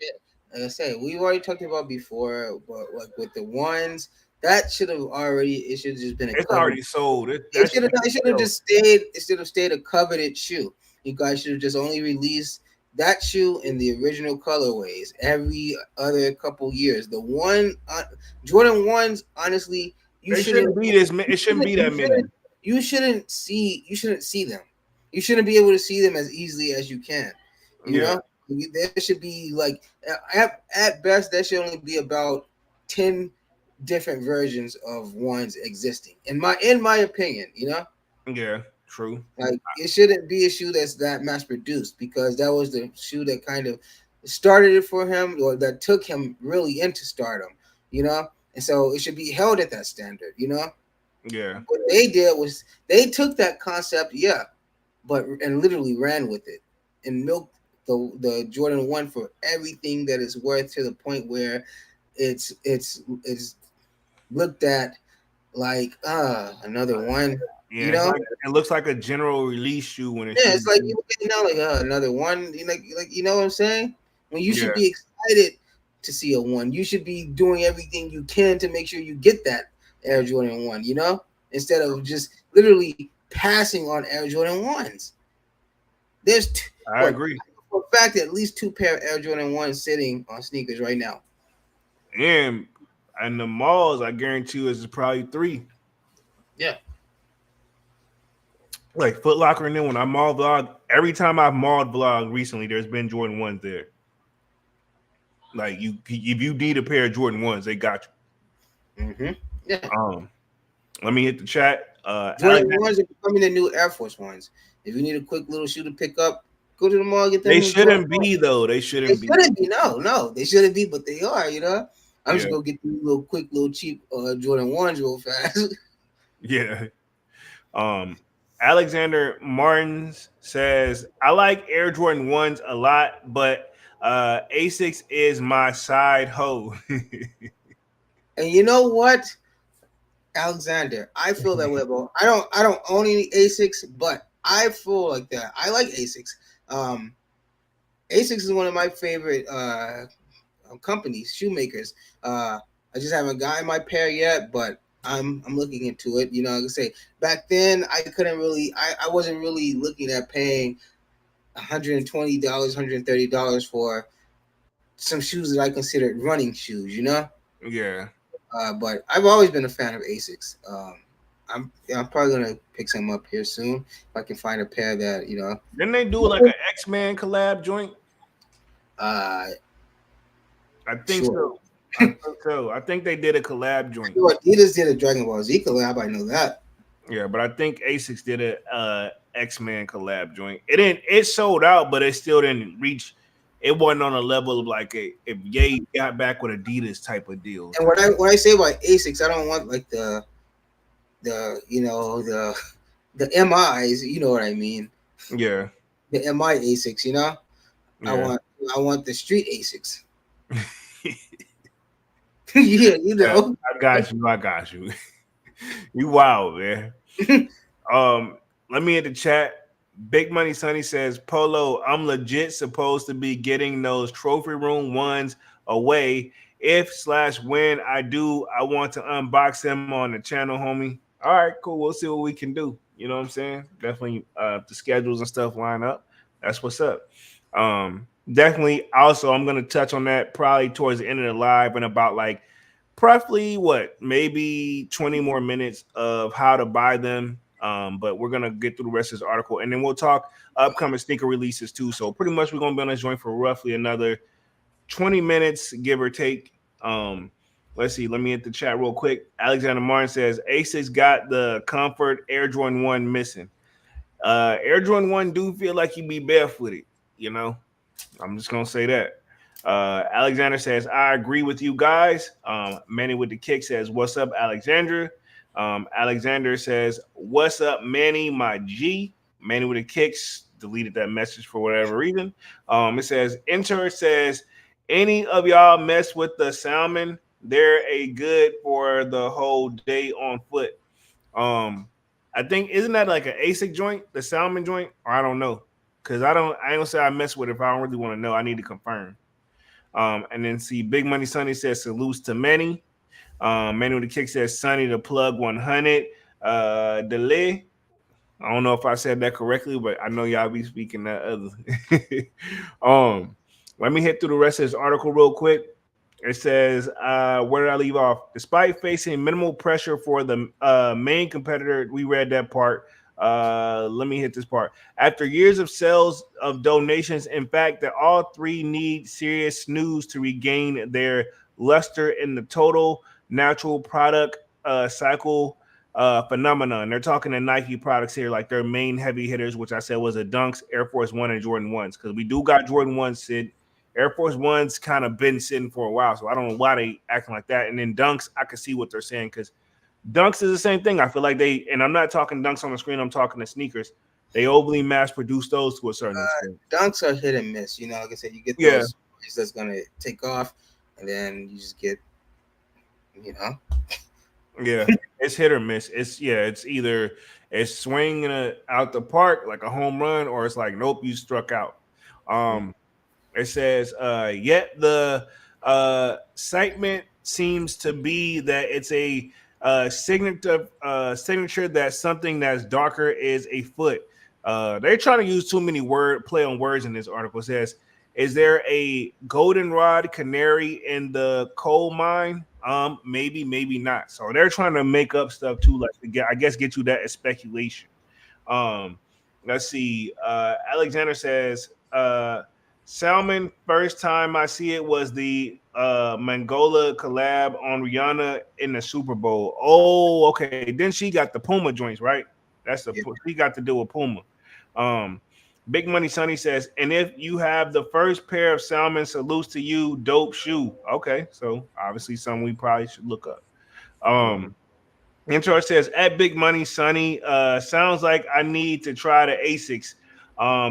Speaker 5: I said, we've already talked about before, but like with the ones, that should have already. It should have just been a
Speaker 4: it's
Speaker 5: cover.
Speaker 4: already sold.
Speaker 5: It should have. It should have just stayed. It should have stayed a coveted shoe. You guys should have just only released that shoe in the original colorways every other couple years. The one Jordan ones, honestly, you
Speaker 4: They
Speaker 5: shouldn't.
Speaker 4: shouldn't be this. It shouldn't be that many.
Speaker 5: You shouldn't see. You shouldn't see them. You shouldn't be able to see them as easily as you can. You
Speaker 4: Yeah,
Speaker 5: know, there should be like at best there should only be about 10 different versions of ones existing. In my opinion, you know.
Speaker 4: yeah, true.
Speaker 5: Like it shouldn't be a shoe that's that mass produced because that was the shoe that kind of started it for him or that took him really into stardom, you know? And so it should be held at that standard, you know?
Speaker 4: Yeah,
Speaker 5: What they did was they took that concept, yeah, but and literally ran with it and milked the Jordan 1 for everything that it's worth to the point where it's looked at like another one,
Speaker 4: yeah.
Speaker 5: you
Speaker 4: It's
Speaker 5: know?
Speaker 4: like it looks like a general release shoe when it
Speaker 5: Yeah,
Speaker 4: should
Speaker 5: it's like
Speaker 4: be.
Speaker 5: you know, like another one. Like you know what I'm saying? When you
Speaker 4: Yeah,
Speaker 5: should be excited to see a one, you should be doing everything you can to make sure you get that Air Jordan 1. You know, instead of just literally passing on Air Jordan 1s. There's
Speaker 4: I agree.
Speaker 5: for a fact at least 2 pair of Air Jordan 1s sitting on sneakers right now.
Speaker 4: And the malls, I guarantee you, is probably three.
Speaker 5: Yeah,
Speaker 4: Like Foot Locker and then when I mall vlog, every time I've mauled vlog recently, there's been Jordan ones there. Like if you need a pair of Jordan ones, they got
Speaker 5: yeah.
Speaker 4: you. Let me hit the chat.
Speaker 5: Jordan 1s are becoming the new Air Force 1s. If you need a quick little shoe to pick up, go to the mall, get them
Speaker 4: They
Speaker 5: new Jordan
Speaker 4: shouldn't
Speaker 5: 1s.
Speaker 4: be though. They
Speaker 5: They
Speaker 4: shouldn't be.
Speaker 5: shouldn't be. No, they shouldn't be, but they are. You know, I'm
Speaker 4: Yeah,
Speaker 5: just gonna get these little quick, little cheap Jordan 1s real fast.
Speaker 4: yeah. Um, Alexander Martins says I like Air Jordan ones a lot, but Asics is my side hoe.
Speaker 5: And you know what, Alexander, I feel that way about. I don't own any Asics, but I feel like that. I like Asics. Um, Asics is one of my favorite companies, shoemakers. I just haven't gotten my pair yet, but I'm looking into it. You know, like I say, back then I couldn't really, I wasn't really looking at paying $120, $130 for some shoes that I considered running shoes. You know,
Speaker 4: Yeah.
Speaker 5: but I've always been a fan of Asics. I'm probably gonna pick some up here soon if I can find a pair that you know.
Speaker 4: Didn't they do like an X-Men collab joint?
Speaker 5: Uh,
Speaker 4: I think
Speaker 5: sure.
Speaker 4: so. I think so. I think they did a collab joint.
Speaker 5: Sure, Adidas did a Dragon Ball Z collab. I know that.
Speaker 4: Yeah, but I think Asics did a X-Men collab joint. It didn't. It sold out, but it still didn't reach. It wasn't on a level of like if Ye got back with Adidas type of deals.
Speaker 5: And when I say about Asics, I don't want like the you know the MIs. You know what I mean?
Speaker 4: Yeah.
Speaker 5: The MI Asics. You know,
Speaker 4: Yeah.
Speaker 5: I want the street Asics. Yeah, you know.
Speaker 4: I got you. I got you. You wild, man. Let me hit the chat. Big Money Sonny says, Polo, I'm legit supposed to be getting those trophy room ones away. If/when I do, I want to unbox them on the channel, homie. All right, cool. We'll see what we can do. You know what I'm saying? Definitely the schedules and stuff line up. That's what's up. Definitely also I'm gonna touch on that probably towards the end of the live and about like roughly what maybe 20 more minutes of how to buy them. But we're gonna get through the rest of this article and then we'll talk upcoming sneaker releases too. So pretty much we're gonna be on this joint for roughly another 20 minutes, give or take. Let's see. Let me hit the chat real quick. Alexander Martin says Asics got the Comfort Air Jordan 1 missing. Air Jordan 1 do feel like you be barefooted, you know. I'm just gonna say that. Alexander says, I agree with you guys. Manny with the kick says, what's up, Alexandra? Alexander says, what's up, Manny, my G? Manny with the kicks deleted that message for whatever reason. It says, Enter says, any of y'all mess with the salmon, they're a good for the whole day on foot. I think isn't that like an ASIC joint, the salmon joint, or I don't know, because I ain't gonna say I mess with it if I don't really want to know. I need to confirm. And then see, Big Money Sonny says salutes to Manny. Manny with the kick says Sonny the plug 100. Delay. I don't know if I said that correctly, but I know y'all be speaking that other. Let me hit through the rest of this article real quick. It says, where did I leave off? Despite facing minimal pressure for the main competitor, we read that part. Let me hit this part. After years of sales of donations, in fact, that all three need serious snooze to regain their luster in the total natural product cycle phenomenon. They're talking to Nike products here, like their main heavy hitters, which I said was the Dunks, Air Force One, and Jordan 1s, because we do got Jordan 1s, Sid. Air Force One's kind of been sitting for a while, so I don't know why they acting like that. And then Dunks, I can see what they're saying because Dunks is the same thing. I feel like they, and I'm not talking Dunks on the screen, I'm talking to sneakers. They overly mass produce those to a certain extent.
Speaker 5: Dunks are hit and miss. You know, like I said, you get those that's going to take off, and then you just get, you know.
Speaker 4: Yeah, it's hit or miss. It's either it's swinging out the park like a home run, or it's like, nope, you struck out. It says, yet the excitement seems to be that it's a signature that something that's darker is afoot. They're trying to use too many play on words in this article. It says, is there a goldenrod canary in the coal mine? Maybe, maybe not. So they're trying to make up stuff too, like to get you that speculation. Let's see. Alexander says, Salmon, first time I see it was the Mangola collab on Rihanna in the Super Bowl. Oh, okay. Then she got the Puma joints, right? She got to do with Puma. Big Money Sonny says, and if you have the first pair of salmon, salutes to you, dope shoe. Okay, so obviously something we probably should look up. Intro says, at Big Money Sonny, sounds like I need to try the Asics.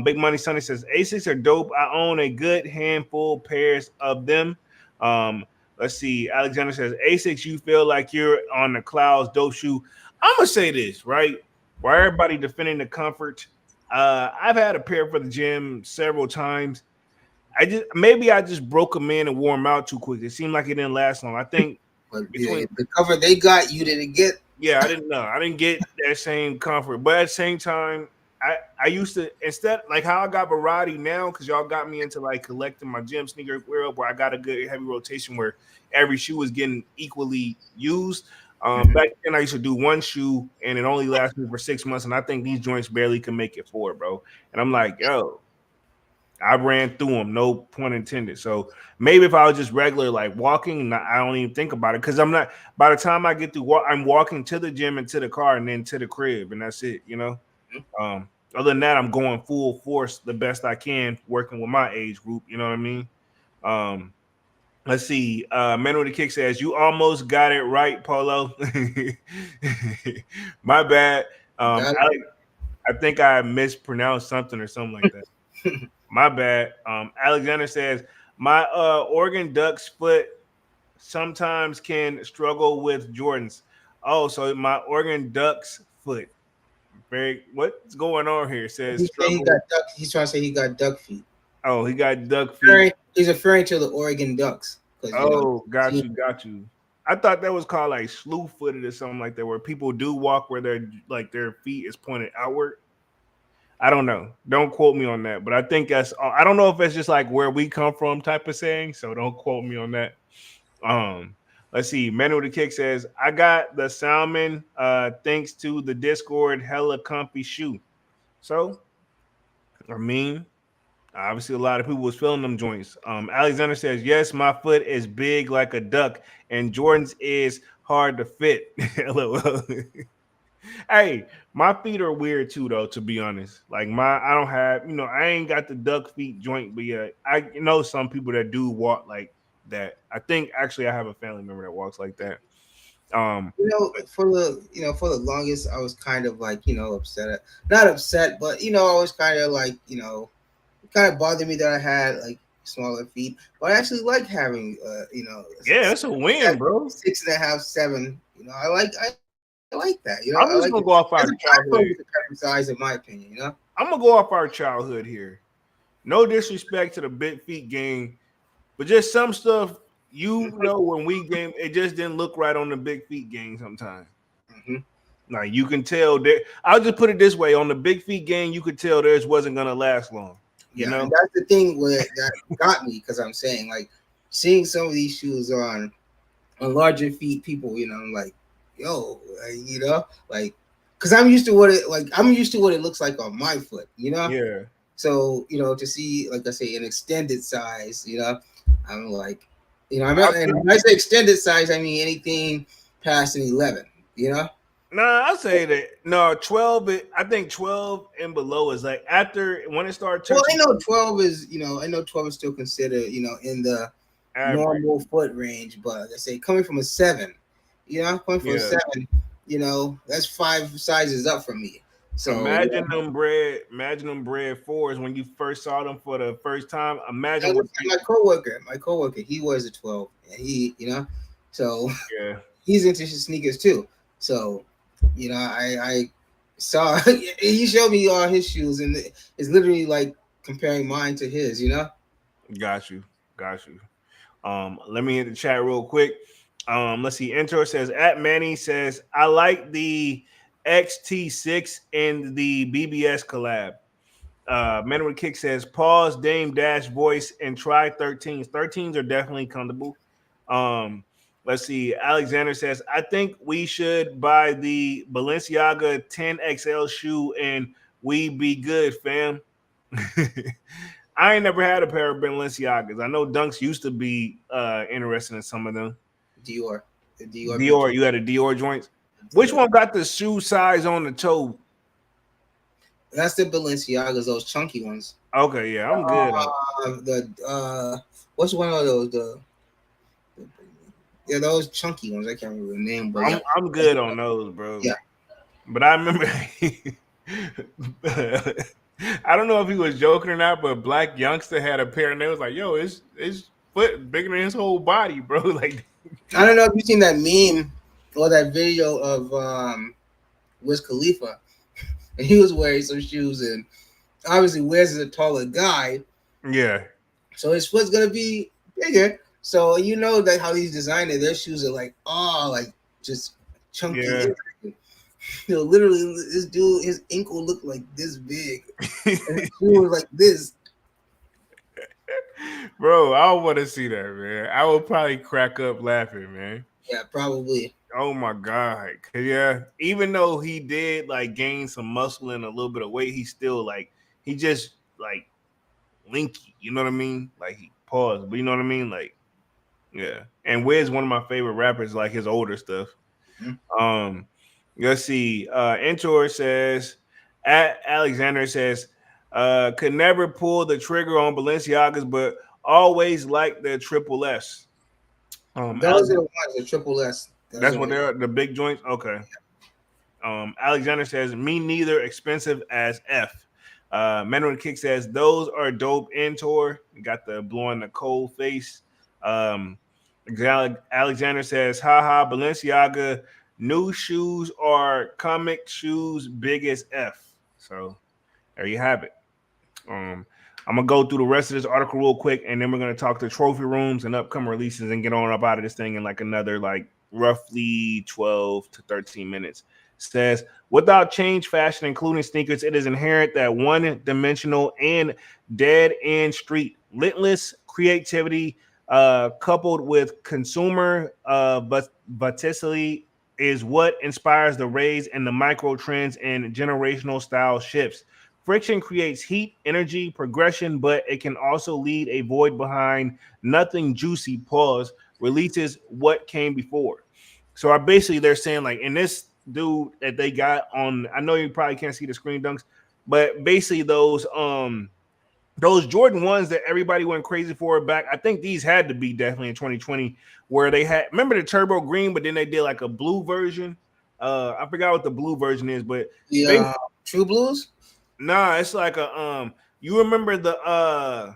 Speaker 4: Big Money Sonny says, Asics are dope. I own a good handful pairs of them. Let's see. Alexander says, Asics, you feel like you're on the clouds, dope shoe. I'm going to say this, right? While everybody defending the Comfort, I've had a pair for the gym several times. I just broke them in and wore them out too quick. It seemed like it didn't last long. I think
Speaker 5: the cover they got, you didn't get.
Speaker 4: Yeah, I didn't know. I didn't get that same Comfort. But at the same time, I used to, instead, like how I got variety now, because y'all got me into like collecting my gym sneaker wear up, where I got a good heavy rotation where every shoe was getting equally used. Back then I used to do one shoe and it only lasted me for 6 months, and I think these joints barely can make it 4, bro. And I'm like, yo, I ran through them, no pun intended. So maybe if I was just regular, like walking, I don't even think about it, because I'm not. By the time I get through, I'm walking to the gym and to the car and then to the crib, and that's it, you know. Other than that, I'm going full force the best I can, working with my age group. You know what I mean? Let's see. Man with the kick says, you almost got it right, Polo. My bad. I think I mispronounced something or something like that. My bad. Alexander says, my Oregon Ducks foot sometimes can struggle with Jordans. Oh, so my Oregon Ducks foot. What's going on here? It says
Speaker 5: he's trying to say he got duck feet.
Speaker 4: Oh, he got duck feet.
Speaker 5: He's referring to the Oregon Ducks.
Speaker 4: Oh, got you. I thought that was called like slew footed or something like that, where people do walk where their feet is pointed outward. I don't know. Don't quote me on that, but I think that's. I don't know if it's just like where we come from type of saying. So don't quote me on that. Um, let's see. Manu the Kick says, I got the salmon thanks to the Discord hella comfy shoe. So, I mean, obviously a lot of people was feeling them joints. Alexander says, yes, my foot is big like a duck, and Jordan's is hard to fit. LOL. Hey, my feet are weird too, though, to be honest. Like I don't have, I ain't got the duck feet joint, but yeah, I know some people that do walk like that. I think actually I have a family member that walks like that.
Speaker 5: For the longest, I was kind of like, upset. Not upset, but I was kind of like, it kind of bothered me that I had like smaller feet. But I actually like having,
Speaker 4: Yeah, it's a win, bro.
Speaker 5: 6.5, 7. I like that.
Speaker 4: I'm
Speaker 5: I
Speaker 4: just
Speaker 5: like
Speaker 4: gonna
Speaker 5: it.
Speaker 4: go off our
Speaker 5: It's a
Speaker 4: childhood.
Speaker 5: the perfect size, in my opinion.
Speaker 4: I'm gonna go off our childhood here. No disrespect to the big feet game, but just some stuff when we game, it just didn't look right on the big feet game sometimes.
Speaker 5: Mm-hmm.
Speaker 4: Now you can tell that. I'll just put it this way: on the big feet game, you could tell theirs wasn't gonna last long.
Speaker 5: And that's the thing that got me, because I'm saying, like, seeing some of these shoes on larger feet people, I'm like, yo, like, because I'm used to what it looks like on my foot,
Speaker 4: Yeah.
Speaker 5: So to see, like I say, an extended size, I'm like, and when I say extended size, I mean anything past an 11,
Speaker 4: No, I'll say that. No, 12. I think 12 and below is like after when it starts.
Speaker 5: Well, I know 12 is, still considered, in the
Speaker 4: average.
Speaker 5: normal foot range, but like I say, coming from a 7, coming from a 7, that's 5 sizes up from me. So
Speaker 4: imagine them bread 4s when you first saw them for the first time. Imagine what
Speaker 5: my coworker, he wears a 12, and he, so
Speaker 4: yeah,
Speaker 5: he's into sneakers too. So, I saw he showed me all his shoes, and it's literally like comparing mine to his.
Speaker 4: Got you. Let me hit the chat real quick. Let's see. Enter says at Manny says I like the XT6 and the BBS collab. Manuel Kick says pause Dame Dash voice and try 13s. 13s are definitely comfortable. Let's see. Alexander says I think we should buy the Balenciaga 10XL shoe and we be good, fam. I ain't never had a pair of Balenciagas. I know Dunks used to be interested in some of them.
Speaker 5: Dior.
Speaker 4: You had a Dior joints. Which one got the shoe size on the toe?
Speaker 5: That's the Balenciagas, those chunky ones.
Speaker 4: Okay, yeah, I'm good.
Speaker 5: What's one of those? Those chunky ones. I can't remember the name, but
Speaker 4: I'm good on those, bro.
Speaker 5: Yeah,
Speaker 4: but I remember. I don't know if he was joking or not, but Black Youngster had a pair, and they was like, "Yo, his foot bigger than his whole body, bro." Like,
Speaker 5: I don't know if you've seen that meme or that video of Wiz Khalifa, and he was wearing some shoes, and obviously Wiz is a taller guy,
Speaker 4: yeah,
Speaker 5: so his foot's gonna be bigger. So that how he's designed it, their shoes are like just chunky.
Speaker 4: Yeah.
Speaker 5: Literally, this dude, his ankle looked like this big, and his shoe was like this.
Speaker 4: Bro, I don't want to see that, man. I would probably crack up laughing, man.
Speaker 5: Yeah, probably.
Speaker 4: Oh my god, yeah. Even though he did like gain some muscle and a little bit of weight, he still he just linky. You know what I mean? Like he paused, but you know what I mean? Like, yeah. And Wiz, one of my favorite rappers, like his older stuff. Mm-hmm. Let's see. Entor says, at Alexander says, could never pull the trigger on Balenciagas, but always like the triple S.
Speaker 5: Those are the ones, the triple S.
Speaker 4: That's what they're the big joints. Okay. Alexander says, me neither, expensive as F. Manuel Kick says, those are dope. Entor got the blowing the cold face. Alexander says, haha, Balenciaga. New shoes are comic shoes, big as F. So there you have it. I'm gonna go through the rest of this article real quick, and then we're gonna talk to trophy rooms and upcoming releases and get on up out of this thing in like another roughly 12 to 13 minutes. Says, without change, fashion, including sneakers, it is inherent that one-dimensional and dead-end street, litless creativity, coupled with consumer volatility, is what inspires the raise in the micro trends and generational style shifts. Friction creates heat, energy, progression, but it can also lead a void behind nothing juicy. Pause releases what came before. So I basically they're saying like in this dude that they got on, I know you probably can't see the screen dunks, but basically those Jordan ones that everybody went crazy for back, I think these had to be definitely in 2020 where they had remember the turbo green, but then they did like a blue version. I forgot what the blue version is, but
Speaker 5: The True Blues.
Speaker 4: nah, it's like a you remember the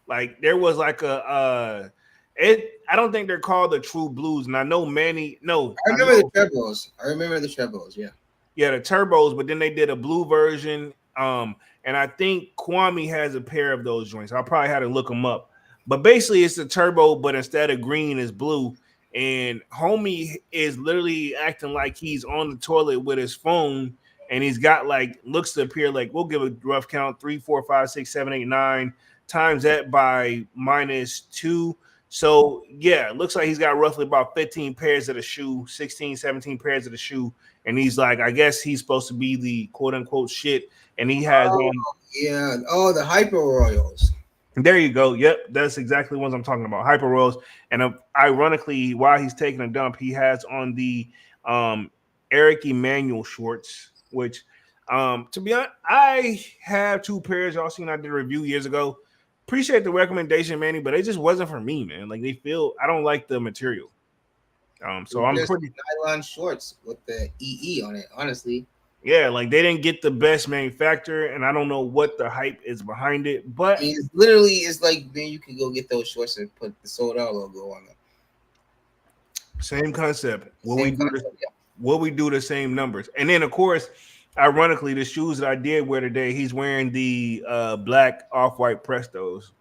Speaker 4: like there was like a it I don't think they're called the True Blues, and I know Manny no,
Speaker 5: I
Speaker 4: I
Speaker 5: remember the
Speaker 4: know
Speaker 5: Trebos. I remember the Trebos. Yeah.
Speaker 4: yeah, the turbos, but then they did a blue version. And I think Kwame has a pair of those joints. I'll probably have to look them up. But basically, it's a turbo, but instead of green, is blue. And homie is literally acting like he's on the toilet with his phone, and he's got like looks to appear like we'll give a rough count 3, 4, 5, 6, 7, 8, 9 times that by -2. So yeah, it looks like he's got roughly about 15 pairs of the shoe, 16, 17 pairs of the shoe, and he's like, I guess he's supposed to be the quote unquote shit. And he has
Speaker 5: Oh
Speaker 4: on
Speaker 5: yeah. Oh, the Hyper Royals.
Speaker 4: there you go. Yep, that's exactly what I'm talking about. Hyper Rose. And ironically, while he's taking a dump, he has on the um Eric Emanuel shorts, which to be honest, I have two pairs. Y'all seen I did a review years ago. Appreciate the recommendation, Manny, but it just wasn't for me, man. Like they feel I don't like the material. So I'm
Speaker 5: Just
Speaker 4: pretty
Speaker 5: nylon shorts with the EE on it. Honestly,
Speaker 4: yeah, like they didn't get the best manufacturer, and I don't know what the hype is behind it,
Speaker 5: I
Speaker 4: but
Speaker 5: mean, it's literally it's like then you could go get those shorts and put the sold out logo on them.
Speaker 4: same concept.
Speaker 5: Same concept, yeah.
Speaker 4: Will we do the same numbers? And then of course, ironically, the shoes that I did wear today, he's wearing the black off-white Prestos.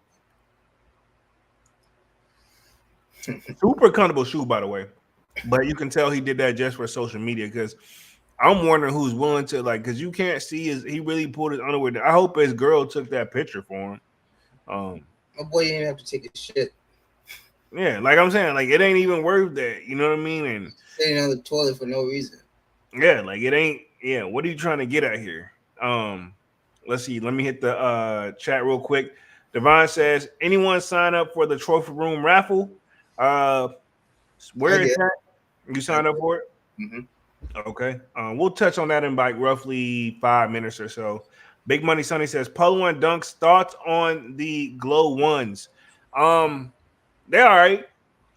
Speaker 4: Super comfortable shoe, by the way. But you can tell he did that just for social media because I'm wondering who's willing to like because you can't see his he really pulled his underwear down. I hope his girl took that picture for him.
Speaker 5: My boy didn't have to take a shit
Speaker 4: Yeah, like I'm saying, like it ain't even worth that. You know what I mean? And
Speaker 5: sitting on the toilet for no reason.
Speaker 4: yeah, like it ain't. Yeah, what are you trying to get at here? Let's see. Let me hit the chat real quick. Devon says, anyone sign up for the trophy room raffle? Where is that? You signed up for it?
Speaker 5: Mm-hmm.
Speaker 4: Okay. We'll touch on that in like roughly 5 minutes or so. Big Money Sonny says, Polo and Dunks, thoughts on the glow ones? They're all right.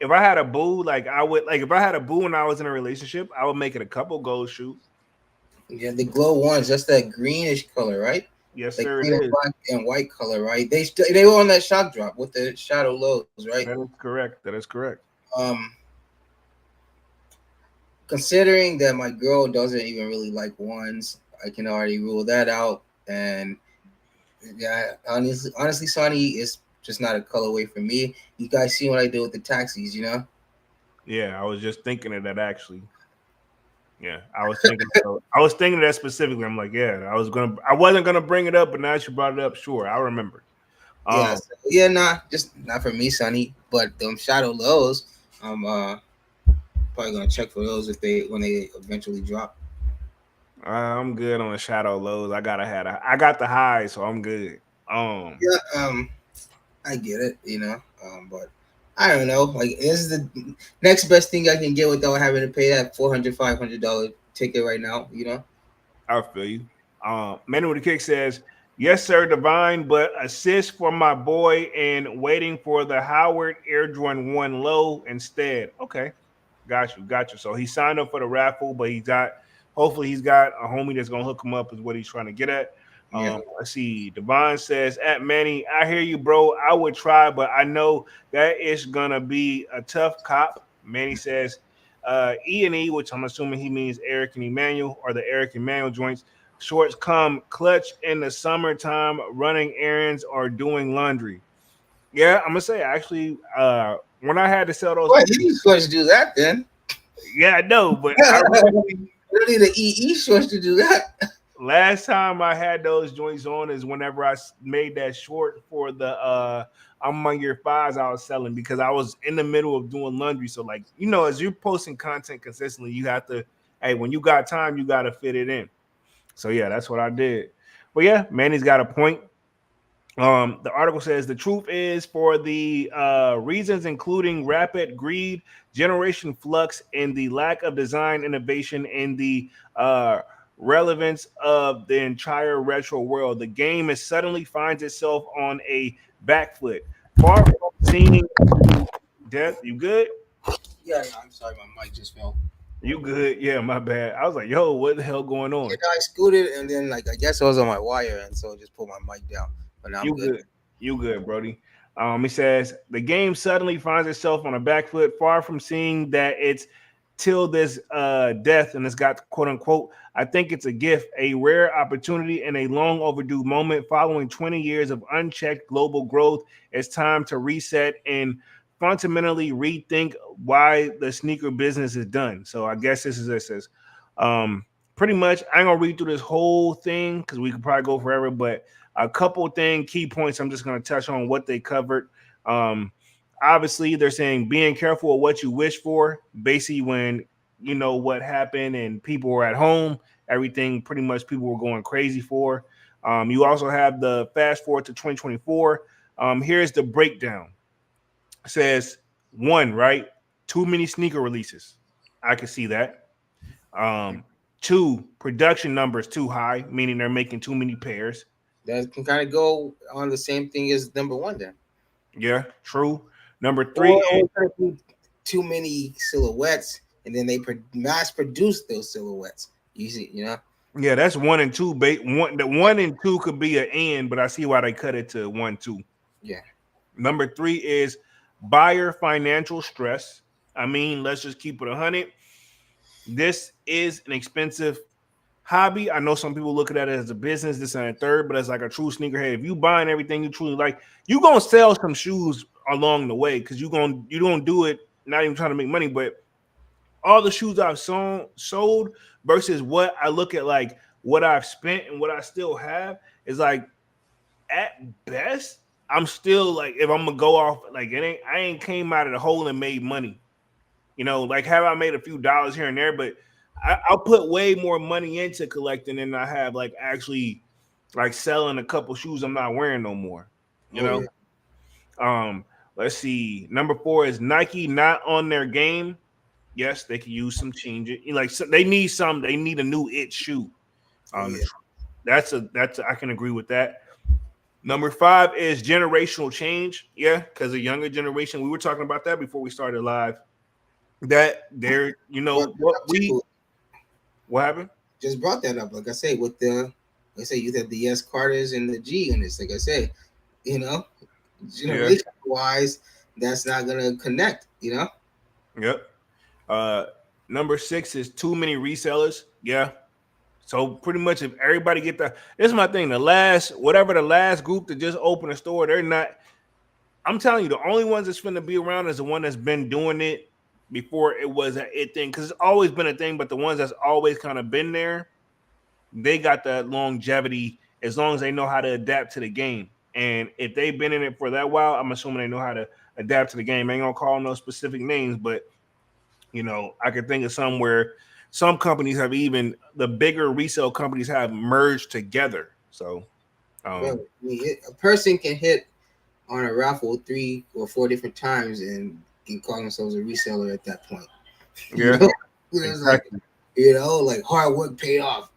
Speaker 4: If I had a boo, like I would like if I had a boo and I was in a relationship, I would make it a couple gold shoe.
Speaker 5: Yeah, the glow ones, that's that greenish color, right?
Speaker 4: Yes,
Speaker 5: Like
Speaker 4: sir.
Speaker 5: green
Speaker 4: It
Speaker 5: and
Speaker 4: is.
Speaker 5: black and white color, right? They were on that shock drop with the shadow lows, right?
Speaker 4: That is correct. That is correct.
Speaker 5: Considering that my girl doesn't even really like ones, I can already rule that out. And yeah, honestly, Sonny is just not a colorway for me. You guys see what I did with the taxis, you know?
Speaker 4: Yeah, I was just thinking of that actually. Yeah, I was thinking. I was thinking of that specifically. I'm like, yeah, I wasn't gonna bring it up, but now you brought it up. Sure, I remember.
Speaker 5: Yeah, yeah, nah, just not for me, Sonny. But them shadow lows, I'm probably gonna check for those when they eventually drop.
Speaker 4: I'm good on the shadow lows. I got the high, so I'm good.
Speaker 5: Yeah, I get it, you know. But I don't know. Like this is the next best thing I can get without having to pay that $400-$500 ticket right now, you know.
Speaker 4: I feel you. Man with the Kick says, yes, sir, Divine, but assist for my boy and waiting for the Howard Air Jordan 1 low instead. Okay. Got you. So he signed up for the raffle, but hopefully he's got a homie that's gonna hook him up is what he's trying to get at.
Speaker 5: Yeah.
Speaker 4: Let's see. Devon says, at Manny, I hear you, bro. I would try, but I know that it's gonna be a tough cop. Manny says, E&E, which I'm assuming he means Eric and Emmanuel, or the Eric Emmanuel joints. Shorts come clutch in the summertime, running errands or doing laundry. Yeah, I'm gonna say actually, when I had to sell those,
Speaker 5: Well, you supposed to do that then.
Speaker 4: Yeah, I know, but I
Speaker 5: You don't need an EE shorts to do that.
Speaker 4: last time I had those joints on is whenever I made that short for the I'm on your fives I was selling because I was in the middle of doing laundry. So like, you know, as you're posting content consistently, you have to, hey, when you got time, you got to fit it in. So yeah, that's what I did. But yeah, Manny's got a point. The article says the truth is for the reasons including rapid greed, generation flux, and the lack of design innovation and the relevance of the entire retro world. The game is suddenly finds itself on a back foot. Far from seeing death, you good?
Speaker 5: Yeah, I'm sorry, my mic just fell.
Speaker 4: You good? Yeah, my bad. I was like, yo, what the hell going
Speaker 5: You
Speaker 4: on?
Speaker 5: know, I scooted and then like I guess I was on my wire and so I just pulled my mic down. But now I'm
Speaker 4: You
Speaker 5: good.
Speaker 4: good. You good, Brody. He says the game suddenly finds itself on a back foot, far from seeing that it's till this death, and it's got quote unquote. I think it's a gift, a rare opportunity, and a long overdue moment following 20 years of unchecked global growth. It's time to reset and fundamentally rethink why the sneaker business is done. So I guess this is it says. Um, Pretty much, I ain't gonna read through this whole thing because we could probably go forever, but a couple key points I'm just going to touch on what they covered. Um, Obviously, they're saying being careful of what you wish for. Basically, when you know what happened and people were at home, everything pretty much people were going crazy for. You also have the fast forward to 2024. Here's the breakdown. It says one, right? Too many sneaker releases. I can see that. Um, Two, production numbers too high, meaning they're making too many pairs.
Speaker 5: That can kind of go on the same thing as number one then.
Speaker 4: Yeah, true. Number three,
Speaker 5: Or try to do too many silhouettes and then they mass produce those silhouettes. You see, you know?
Speaker 4: yeah, that's one and two. The one and two could be an and, but I see why they cut it to 1, 2.
Speaker 5: Yeah.
Speaker 4: Number three is buyer financial stress. I mean, let's just keep it 100. This is an expensive hobby. I know some people look at it as a business, this and a third, but as like a true sneakerhead, if you buying everything you truly like, you gonna sell some shoes along the way because you don't do it not even trying to make money, but all the shoes I've sold versus what I look at like what I've spent and what I still have is like at best I'm still like if I'm gonna go off like I ain't came out of the hole and made money. You know, like have I made a few dollars here and there, but I'll put way more money into collecting than I have like actually like selling a couple shoes I'm not wearing no more. You
Speaker 5: Oh
Speaker 4: know,
Speaker 5: yeah.
Speaker 4: let's see. Number 4 is Nike not on their game. Yes, they can use some change. Like so they need a new it shoe.
Speaker 5: Oh
Speaker 4: Um,
Speaker 5: yeah.
Speaker 4: that's I can agree with that. Number 5 is generational change. Yeah, because the younger generation, we were talking about that before we started live. That they're, you
Speaker 5: But
Speaker 4: know, what happened?
Speaker 5: just brought that up. Like I say, with the like I say you have the S Carters and the G units. Like I say, you know,
Speaker 4: Yeah.
Speaker 5: generation wise, that's not gonna connect. You know.
Speaker 4: Yep. Number 6 is too many resellers. Yeah. So pretty much if everybody get this is my thing. The last group that just opened a store, they're not. I'm telling you, the only ones that's going to be around is the one that's been doing it before it was a it thing. Because it's always been a thing, but the ones that's always kind of been there, they got that longevity as long as they know how to adapt to the game. And if they've been in it for that while, I'm assuming they know how to adapt to the game. I ain't gonna call no specific names, but you know, I could think of somewhere some companies have even the bigger resale companies have merged together. So,
Speaker 5: Well, I mean, a person can hit on a raffle 3 or 4 different times and can call themselves a reseller at that point.
Speaker 4: yeah,
Speaker 5: You know? It's
Speaker 4: exactly.
Speaker 5: like, you know, like hard work paid off.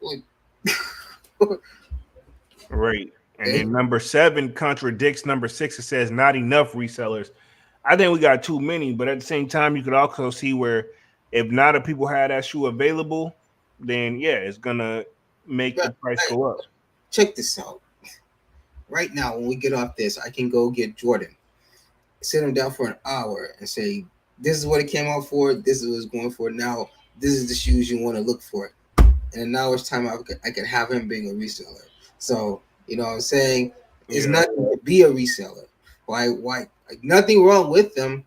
Speaker 4: Right. And then number 7 contradicts number 6. It says not enough resellers. I think we got too many, but at the same time, you could also see where if not a people had that shoe available, then yeah, it's gonna make the
Speaker 5: But,
Speaker 4: price
Speaker 5: hey,
Speaker 4: go up.
Speaker 5: check this out. Right now, when we get off this, I can go get Jordan, sit him down for an hour, and say, "This is what it came out for. This is what it's going for. Now, this is the shoes you want to look for." And in an hour's time, I could have him being a reseller. So you know, what I'm saying it's
Speaker 4: Yeah.
Speaker 5: nothing to be a reseller. Why? Like nothing wrong with them,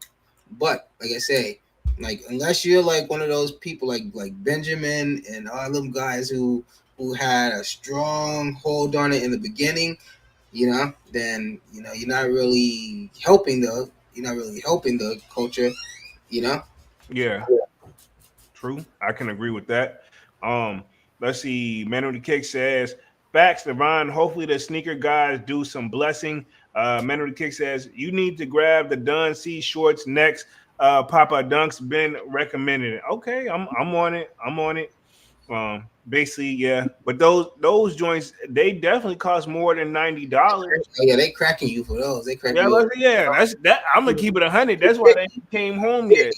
Speaker 5: but like I say, Like unless you're like one of those people like Benjamin and all them guys who had a strong hold on it in the beginning, then you're not really helping the culture, you know.
Speaker 4: Yeah, true. I can agree with that. Um, let's see. Man of the Kick says, facts, Devon. Hopefully the sneaker guys do some blessing. Man of the Kick says, you need to grab the Dunn C shorts next. Papa Dunk's been recommending it. Okay, I'm on it. I'm on it. Basically, yeah. But those joints, they definitely cost more than $90.
Speaker 5: Oh, yeah, they cracking you for those. They crack
Speaker 4: Yeah,
Speaker 5: you up.
Speaker 4: yeah. That's that. I'm gonna keep it 100. That's why they came home yet.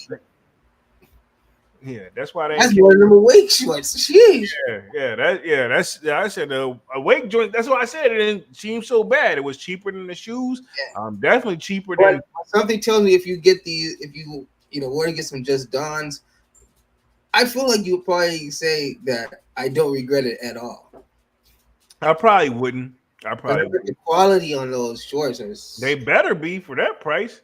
Speaker 4: Yeah, that's why they
Speaker 5: That's
Speaker 4: ain't.
Speaker 5: more than them awake shorts. Sheesh.
Speaker 4: I said the awake joint. That's why I said it didn't seem so bad. It was cheaper than the shoes. Definitely cheaper
Speaker 5: But
Speaker 4: than.
Speaker 5: something tells me if you get these, if you want to get some Just Dons, I feel like you would probably say that I don't regret it at all.
Speaker 4: I probably wouldn't. I probably
Speaker 5: The
Speaker 4: wouldn't.
Speaker 5: quality on those shorts
Speaker 4: They
Speaker 5: is
Speaker 4: better be for that price.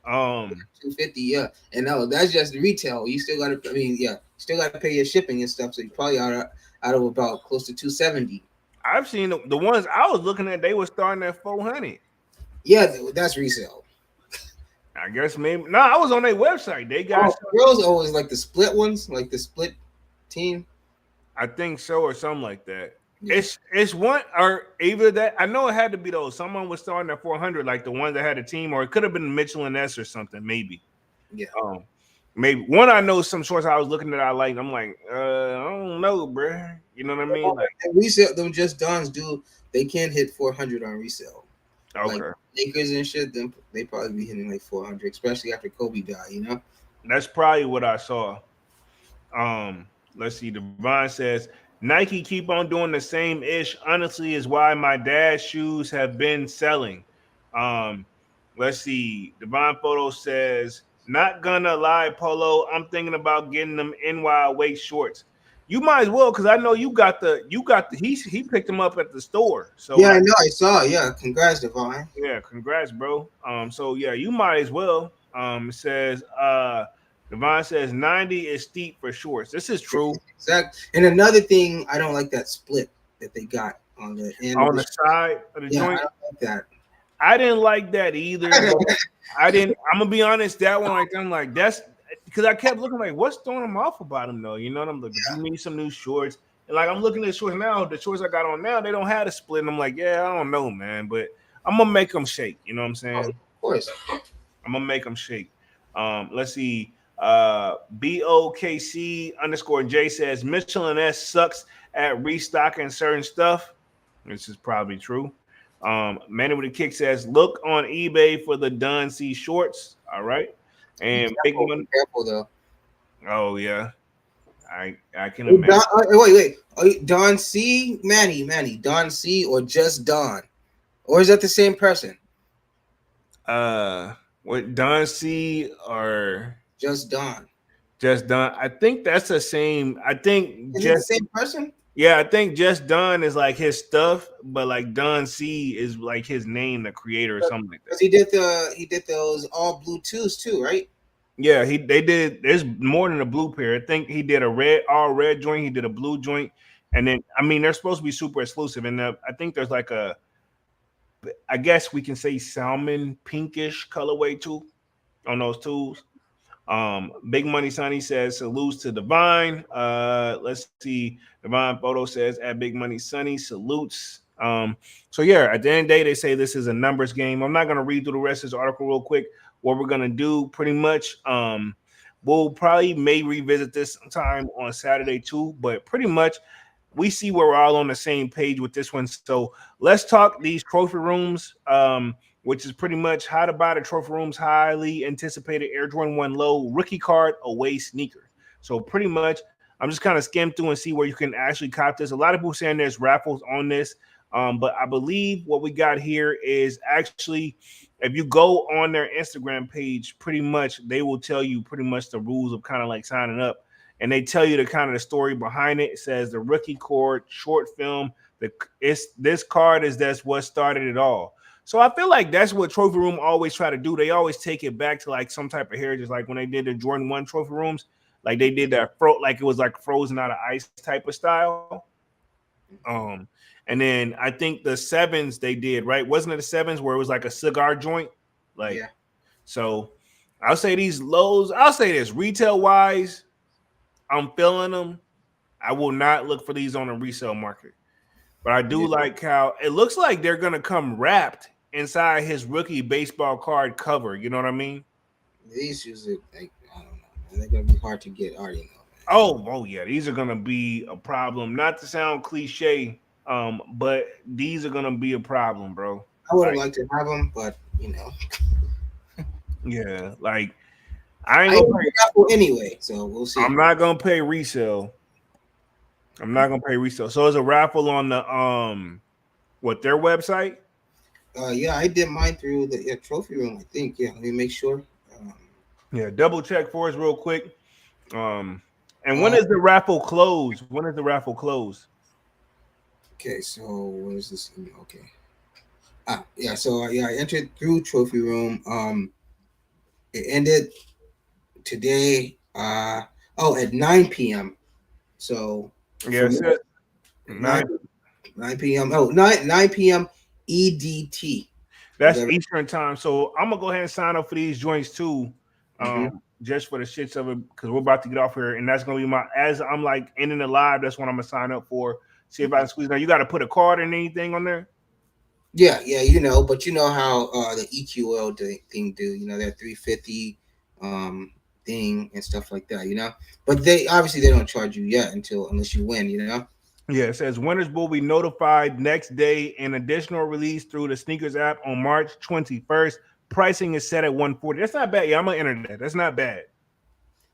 Speaker 4: Um,
Speaker 5: 250, yeah. And no, that's just the retail. You still gotta, I mean, yeah, still gotta pay your shipping and stuff. So you probably out of about close to 270.
Speaker 4: I've seen the ones I was looking at. They were starting at 400.
Speaker 5: Yeah, that's resale.
Speaker 4: I guess maybe. No, I was on their website. They got.
Speaker 5: Girls always like the split ones, like the split team.
Speaker 4: I think so, or something like that.
Speaker 5: Yeah.
Speaker 4: It's one or either that. I know it had to be those. Someone was starting at 400, like the one that had a team, or it could have been Mitchell and S or something. Maybe.
Speaker 5: Yeah.
Speaker 4: Maybe one. I know some shorts I was looking at. I like. I'm like, I don't know, bro. You know what I mean? Like,
Speaker 5: And resale, them Just Dons do. They can hit 400 on resale.
Speaker 4: okay,
Speaker 5: Like Lakers and shit, then they probably be hitting like 400, especially after Kobe died.
Speaker 4: that's probably what I saw. Let's see. Devon says Nike keep on doing the same ish. Honestly, is why my dad's shoes have been selling. Um, let's see. Devon Photo says, not gonna lie, Polo. I'm thinking about getting them NY weight shorts. You might as well, because I know you got the he picked them up at the store. So
Speaker 5: Yeah, I
Speaker 4: like,
Speaker 5: know. I saw. Yeah, congrats, Devon.
Speaker 4: yeah, congrats, bro. So yeah, you might as well. It says Devon says 90 is steep for shorts. This is true.
Speaker 5: Exactly. And another thing, I don't like that split that they got on the end.
Speaker 4: On the side of the
Speaker 5: yeah,
Speaker 4: joint.
Speaker 5: I don't like that.
Speaker 4: I didn't like that either. I didn't. I'm gonna be honest. That one, like, I'm like, that's because I kept looking like, what's throwing them off about him though? You know what I'm looking. You need some new shorts, and like I'm looking at shorts now. The shorts I got on now, they don't have a split. And I'm like, yeah, I don't know, man, but I'm gonna make them shake. You know what I'm saying?
Speaker 5: Of course.
Speaker 4: I'm gonna make them shake. Let's see. BOKC underscore J says Mitchell and S sucks at restocking certain stuff. This is probably true. Manny with a kick says, look on eBay for the Dunn C shorts. All right. And big money.
Speaker 5: Careful though.
Speaker 4: Oh yeah. I can imagine.
Speaker 5: Wait. Don C, Manny, Don C, or just Don, or is that the same person?
Speaker 4: What Dunn C or
Speaker 5: Just Don?
Speaker 4: just Dunn? I think that's the same. I think
Speaker 5: Is it
Speaker 4: just
Speaker 5: the same person?
Speaker 4: yeah, I think just Dunn is like his stuff, but like Dunn C is like his name, the creator or something like that.
Speaker 5: Because he did those all blue twos too, right?
Speaker 4: Yeah, they did. There's more than a blue pair. I think he did a all red joint. He did a blue joint, and then I mean they're supposed to be super exclusive. And I think there's like I guess we can say salmon pinkish colorway too on those tools. Big Money Sonny says salutes to Divine. Let's see. Divine Photo says at Big Money Sonny salutes. So yeah, at the end of the day, they say this is a numbers game. I'm not gonna read through the rest of this article real quick. What we're gonna do pretty much, we'll probably may revisit this sometime on Saturday too, but pretty much we see where we're all on the same page with this one. So let's talk these trophy rooms. Which is pretty much how to buy the trophy room's highly anticipated Air Jordan 1 low rookie card away sneaker. So pretty much, I'm just kind of skim through and see where you can actually cop this. A lot of people saying there's raffles on this, but I believe what we got here is actually, if you go on their Instagram page, pretty much they will tell you pretty much the rules of kind of like signing up. And they tell you the kind of the story behind it. It says the rookie card short film. This card is that's what started it all. So I feel like that's what trophy room always try to do. They always take it back to like some type of heritage, like when they did the Jordan 1 trophy rooms, like they did that like it was like frozen out of ice type of style. Um, and then I think the sevens they did, right? Wasn't it the sevens where it was like a cigar joint? Like,
Speaker 5: Yeah.
Speaker 4: so I'll say these lows, I'll say this retail wise, I'm feeling them. I will not look for these on the resale market. But I do
Speaker 5: Yeah.
Speaker 4: like how it looks like they're gonna come wrapped inside his rookie baseball card cover. You know what I mean?
Speaker 5: These shoes are like I don't know, man. They're gonna be hard to get. I already know, man.
Speaker 4: Oh yeah, these are gonna be a problem. Not to sound cliche, but these are gonna be a problem, bro.
Speaker 5: I would have
Speaker 4: Like,
Speaker 5: liked to have them, but
Speaker 4: yeah, like I ain't
Speaker 5: I
Speaker 4: gonna
Speaker 5: ain't
Speaker 4: pay.
Speaker 5: Apple anyway, so we'll see.
Speaker 4: I'm not gonna pay resale. I'm not gonna pay resale. So it's a raffle on the what their website?
Speaker 5: Yeah, I did mine through the trophy room. I think. Yeah, let me make sure. Um,
Speaker 4: Yeah, double check for us real quick. Um, and when
Speaker 5: uh,
Speaker 4: is the raffle close? When is the raffle close?
Speaker 5: okay, so what is this? Okay. Yeah. So yeah, I entered through trophy room. It ended today. At 9 p.m. So
Speaker 4: Yeah,
Speaker 5: for
Speaker 4: it
Speaker 5: me,
Speaker 4: says
Speaker 5: 9
Speaker 4: nine.
Speaker 5: 9 p.m. Oh, 9 p.m. EDT.
Speaker 4: That's
Speaker 5: Whatever.
Speaker 4: Eastern time. So I'm gonna go ahead and sign up for these joints too,
Speaker 5: Mm-hmm.
Speaker 4: just for the shits of it, because we're about to get off here, and that's gonna be my as I'm like ending the live. That's what I'm gonna sign up for. See if I can squeeze. Now you got to put a card and anything on there.
Speaker 5: Yeah, but you know how the EQL thing do, that 350 thing and stuff like that, But they obviously they don't charge you yet unless you win.
Speaker 4: Yeah, it says winners will be notified next day. An additional release through the sneakers app on March 21st. Pricing is set at 140. That's not bad. Yeah, I'm gonna enter that. That's not bad.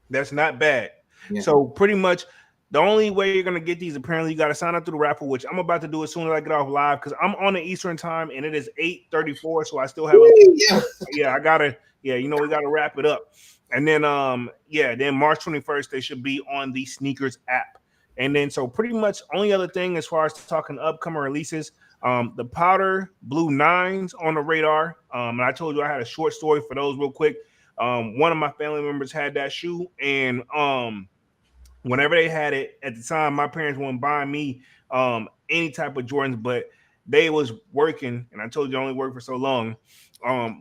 Speaker 4: That's not bad.
Speaker 5: Yeah.
Speaker 4: So pretty much the only way you're gonna get these, apparently, you got to sign up through the raffle, which I'm about to do as soon as I get off live because I'm on the Eastern time and it is 8:34. So I still have a
Speaker 5: Yeah.
Speaker 4: yeah, I gotta we gotta wrap it up. And then then March 21st, they should be on the sneakers app. And then so pretty much only other thing as far as talking upcoming releases, the powder blue nines on the radar. And I told you I had a short story for those real quick. One of my family members had that shoe, and whenever they had it at the time, my parents weren't buying me any type of Jordans, but they was working, and I told you I only worked for so long.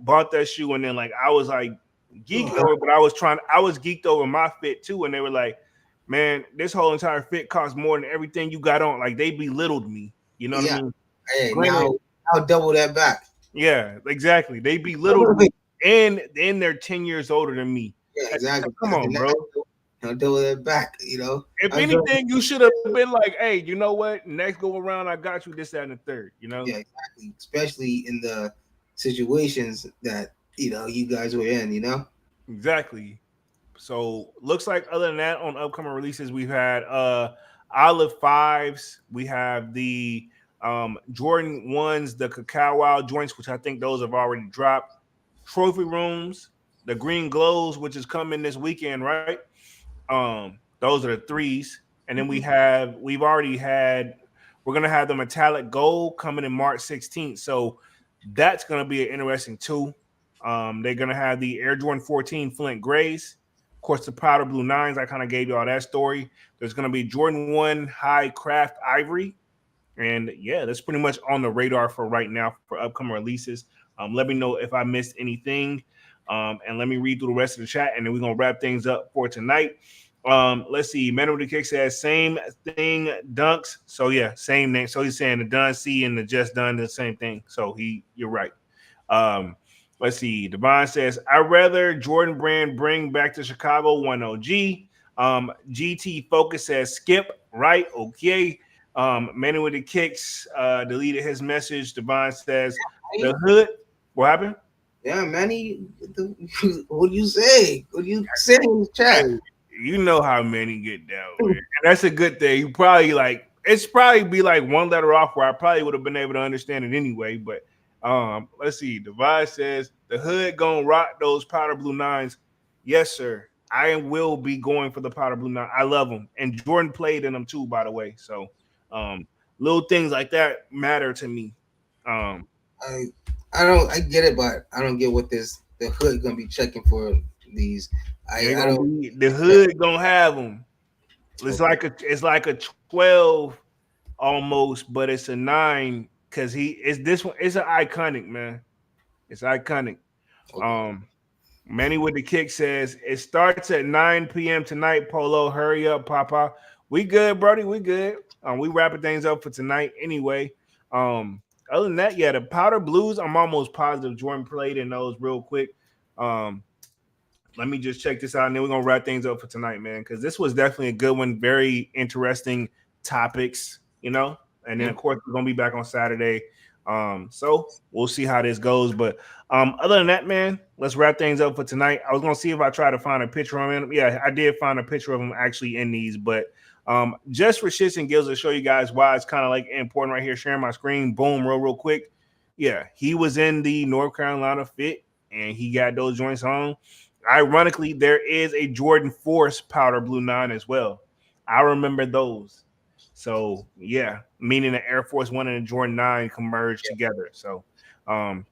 Speaker 4: Bought that shoe, and then like I was like geeked over, but I was geeked over my fit too, and they were like, "Man, this whole entire fit costs more than everything you got on." Like they belittled me, you know what I
Speaker 5: Yeah.
Speaker 4: mean?
Speaker 5: Hey,
Speaker 4: Granted,
Speaker 5: now I'll double that back.
Speaker 4: yeah, exactly. They belittled me, and they're 10 years older than me.
Speaker 5: Yeah,
Speaker 4: Like,
Speaker 5: exactly.
Speaker 4: come on, bro.
Speaker 5: I'll double that back.
Speaker 4: If
Speaker 5: I go,
Speaker 4: anything, you should have been like, "Hey, you know what? Next go around, I got you this, that, and the third." You know,
Speaker 5: yeah, exactly. Especially in the situations that you guys were in.
Speaker 4: exactly. So looks like other than that, on upcoming releases, we've had Olive Fives. We have the Jordan ones, the Cacao Wild joints, which I think those have already dropped. Trophy rooms, the Green Glows, which is coming this weekend, right? Those are the threes, and then we're gonna have the metallic gold coming in March 16th. So that's gonna be an interesting too. They're gonna have the Air Jordan 14 Flint Grays, of course, the powder blue nines. I kind of gave you all that story. There's gonna be Jordan 1 High Craft Ivory, and yeah, that's pretty much on the radar for right now for upcoming releases. Let me know if I missed anything. And let me read through the rest of the chat, and then we're gonna wrap things up for tonight. Let's see. Man with the Kick says same thing, dunks. So yeah, same name. So he's saying the done C and the just done the same thing. So you're right. Um, let's see. Devon says I'd rather Jordan Brand bring back to Chicago 1OG. GT Focus says skip, right? Okay. Man with the Kicks deleted his message. Devon says the hood. What happened?
Speaker 5: Yeah, Manny. What do you say? What do you say in the chat?
Speaker 4: Hey, you know how many get down there. And that's a good thing. You probably it's probably be like one letter off where I probably would have been able to understand it anyway. But let's see. Device says the hood gonna rock those powder blue nines. Yes, sir. I will be going for the powder blue nine. I love them. And Jordan played in them too, by the way. So little things like that matter to me.
Speaker 5: I get it, but I don't get what the hood gonna be checking for these.
Speaker 4: They're
Speaker 5: I
Speaker 4: gonna
Speaker 5: don't.
Speaker 4: be the hood gonna have them.
Speaker 5: Okay.
Speaker 4: It's like a 12 almost, but it's a 9 because he is this one. It's an iconic man. It's iconic.
Speaker 5: Okay.
Speaker 4: Um, Manny with the kick says it starts at 9 p.m. tonight. Polo, hurry up, Papa. We good, Brody. We good. We wrapping things up for tonight anyway. Other than that, yeah, the powder blues. I'm almost positive Jordan played in those real quick. Um, let me just check this out, and then we're gonna wrap things up for tonight, man. Because this was definitely a good one. Very interesting topics, you know. And then of
Speaker 5: Mhm.
Speaker 4: course we're gonna be back on Saturday. So we'll see how this goes. But other than that, man, let's wrap things up for tonight. I was gonna see if I try to find a picture of him. Yeah, I did find a picture of him actually in these, but just for shits and giggles to show you guys why it's kind of like important right here, sharing my screen. Boom, real quick. Yeah, he was in the North Carolina fit and he got those joints on. Ironically, there is a Jordan Force powder blue 9 as well. I remember those. So yeah, meaning the Air Force One and the Jordan 9 converged together. So a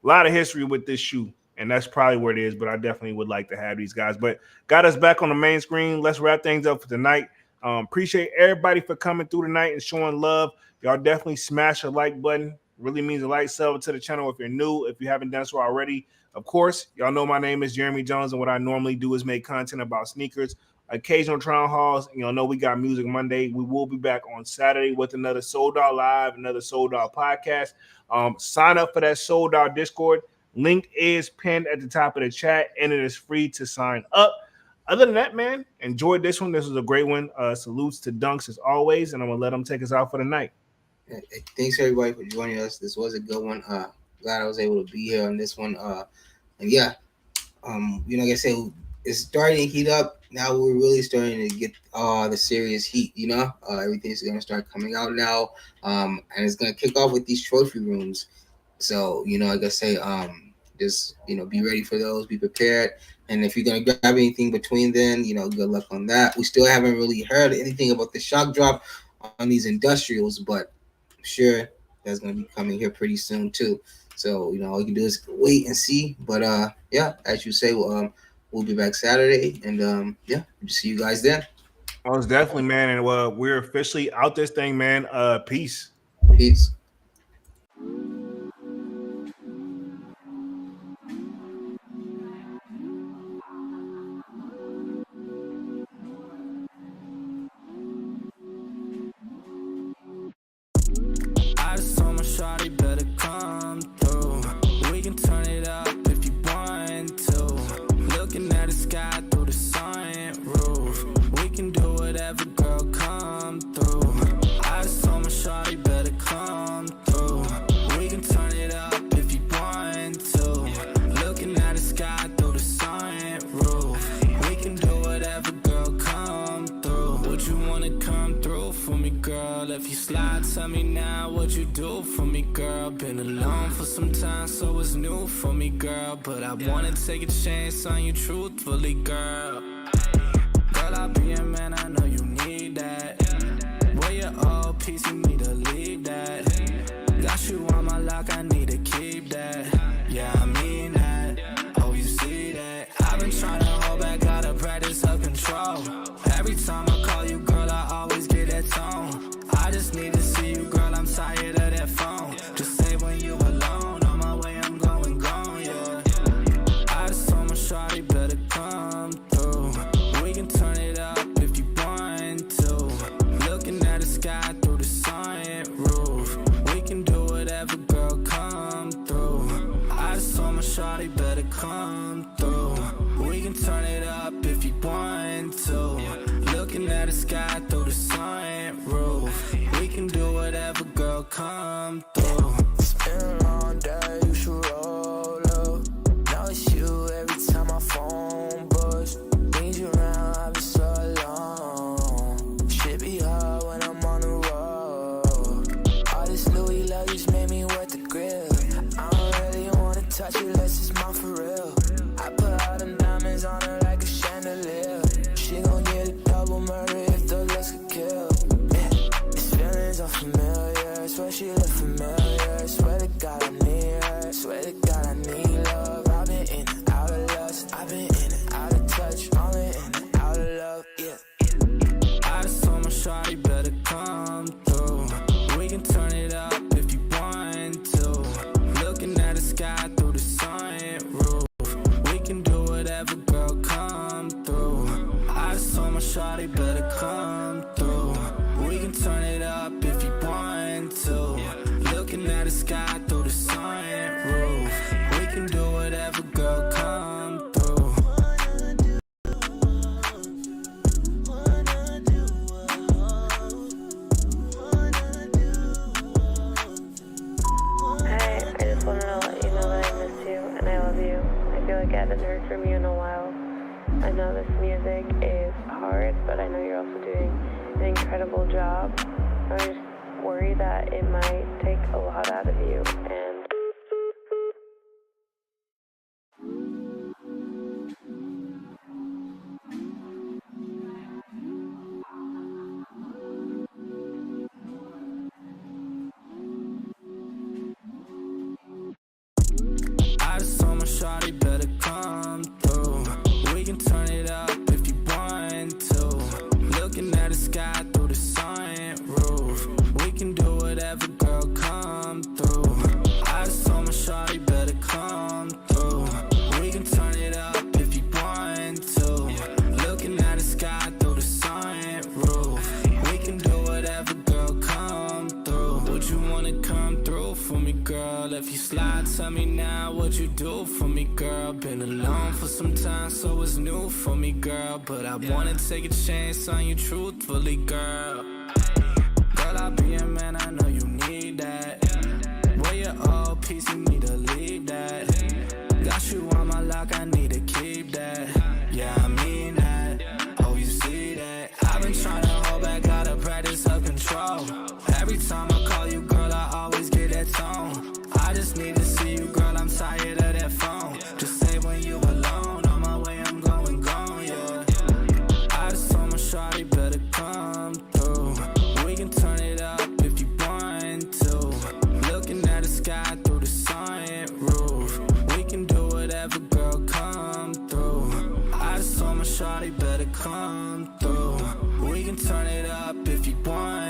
Speaker 4: lot of history with this shoe, and that's probably where it is. But I definitely would like to have these guys. But got us back on the main screen. Let's wrap things up for tonight. Appreciate everybody for coming through tonight and showing love. Y'all definitely smash a like button. Really means a like, sub to the channel if you're new. If you haven't done so already, of course, y'all know my name is Jeremy Jones, and what I normally do is make content about sneakers, occasional trial hauls. And y'all know we got Music Monday. We will be back on Saturday with another Sold Out Live, another Sold Out podcast. Sign up for that Sold Out Discord. Link is pinned at the top of the chat, and it is free to sign up. Other than that, man, enjoyed this one. This was a great one. Salutes to Dunks as always, and I'm gonna let them take us out for the night.
Speaker 5: Thanks everybody for joining us. This was a good one. Glad I was able to be here on this one. And yeah, like I said, it's starting to heat up. Now we're really starting to get the serious heat. Everything's gonna start coming out now. And it's gonna kick off with these trophy rooms. So like I say, just be ready for those. Be prepared. And if you're gonna grab anything between then, good luck on that. We still haven't really heard anything about the shock drop on these industrials, but I'm sure that's gonna be coming here pretty soon too. So all you can do is wait and see. But yeah, as you say, we'll be back Saturday, and yeah, we'll see you guys then.
Speaker 4: Most definitely, man. And we're officially out this thing, man. Peace.
Speaker 5: Peace.
Speaker 1: I just told my shawty better come through. We can turn it up if you want to. Looking at the sky through the sunroof. We can do whatever, girl, come through. I just told my shawty better come through. We can turn it up if you want to. Looking at the sky through the sunroof. We can do whatever, girl, come through. Would you wanna come through for me, girl? If you slide, tell me now what you do for me, girl. Been alone for some time, so it's new for me, girl. But I wanna take a chance on you truthfully, girl. Girl, I'll be a man, I know you need that. Where your old piece, you need to leave that. Got you on my lock, I need to keep that. Yeah, I mean that. Oh, you see that? I've been trying to hold back, gotta practice self-control. Every time I call you, girl, I always get that tone. I just need to see you, girl, I'm tired of that phone. Just say when you alone, on my way, I'm going gone, yeah. I just told my shawty better come through. We can turn it up if you want to. Looking at the sky through the sunroof. We can do whatever, girl, come through. I just told my shawty better come through. We can turn it up if you want to. Looking shawty better come through. We can turn it up if you want to. Looking at the sky through the sunroof. We can do whatever, girl, come through.
Speaker 3: Hey, I just wanted to let you know that I miss you and I love you. I feel like I haven't heard from you in a while. I know this music is hard, but I know you're also doing an incredible job. I just worry that it might take a lot out of you, and
Speaker 1: I just told my shawty better come through. We can turn it up if you want to. Looking at the sky through the sunroof. We can do whatever, girl, come through. I just told my shawty better come through. We can turn it up if you want to. Looking at the sky through the sunroof. We can do whatever, girl, come through. Would you wanna come through for me, girl? If you slide, tell me now what you do for me, girl. Been alone for some time, so it's new for me, girl. But I wanna take a chance on you truthfully, girl. Girl, I'll be a man, I know you need that. Where your old piece, you need to leave that. Got you on my lock, I need to keep that. Yeah, I mean that. Oh, you see that? I've been trying to hold back, gotta practice self-control. Every time I call you, girl, I always get that tone. I just need to see you, girl, I'm tired of that phone. Just say when you alone, on my way, I'm going gone, yeah. I just told my shawty better come through. We can turn it up if you want to. Looking at the sky through the sunroof. We can do whatever, girl, come through. I just told my shawty better come through. We can turn it up if you want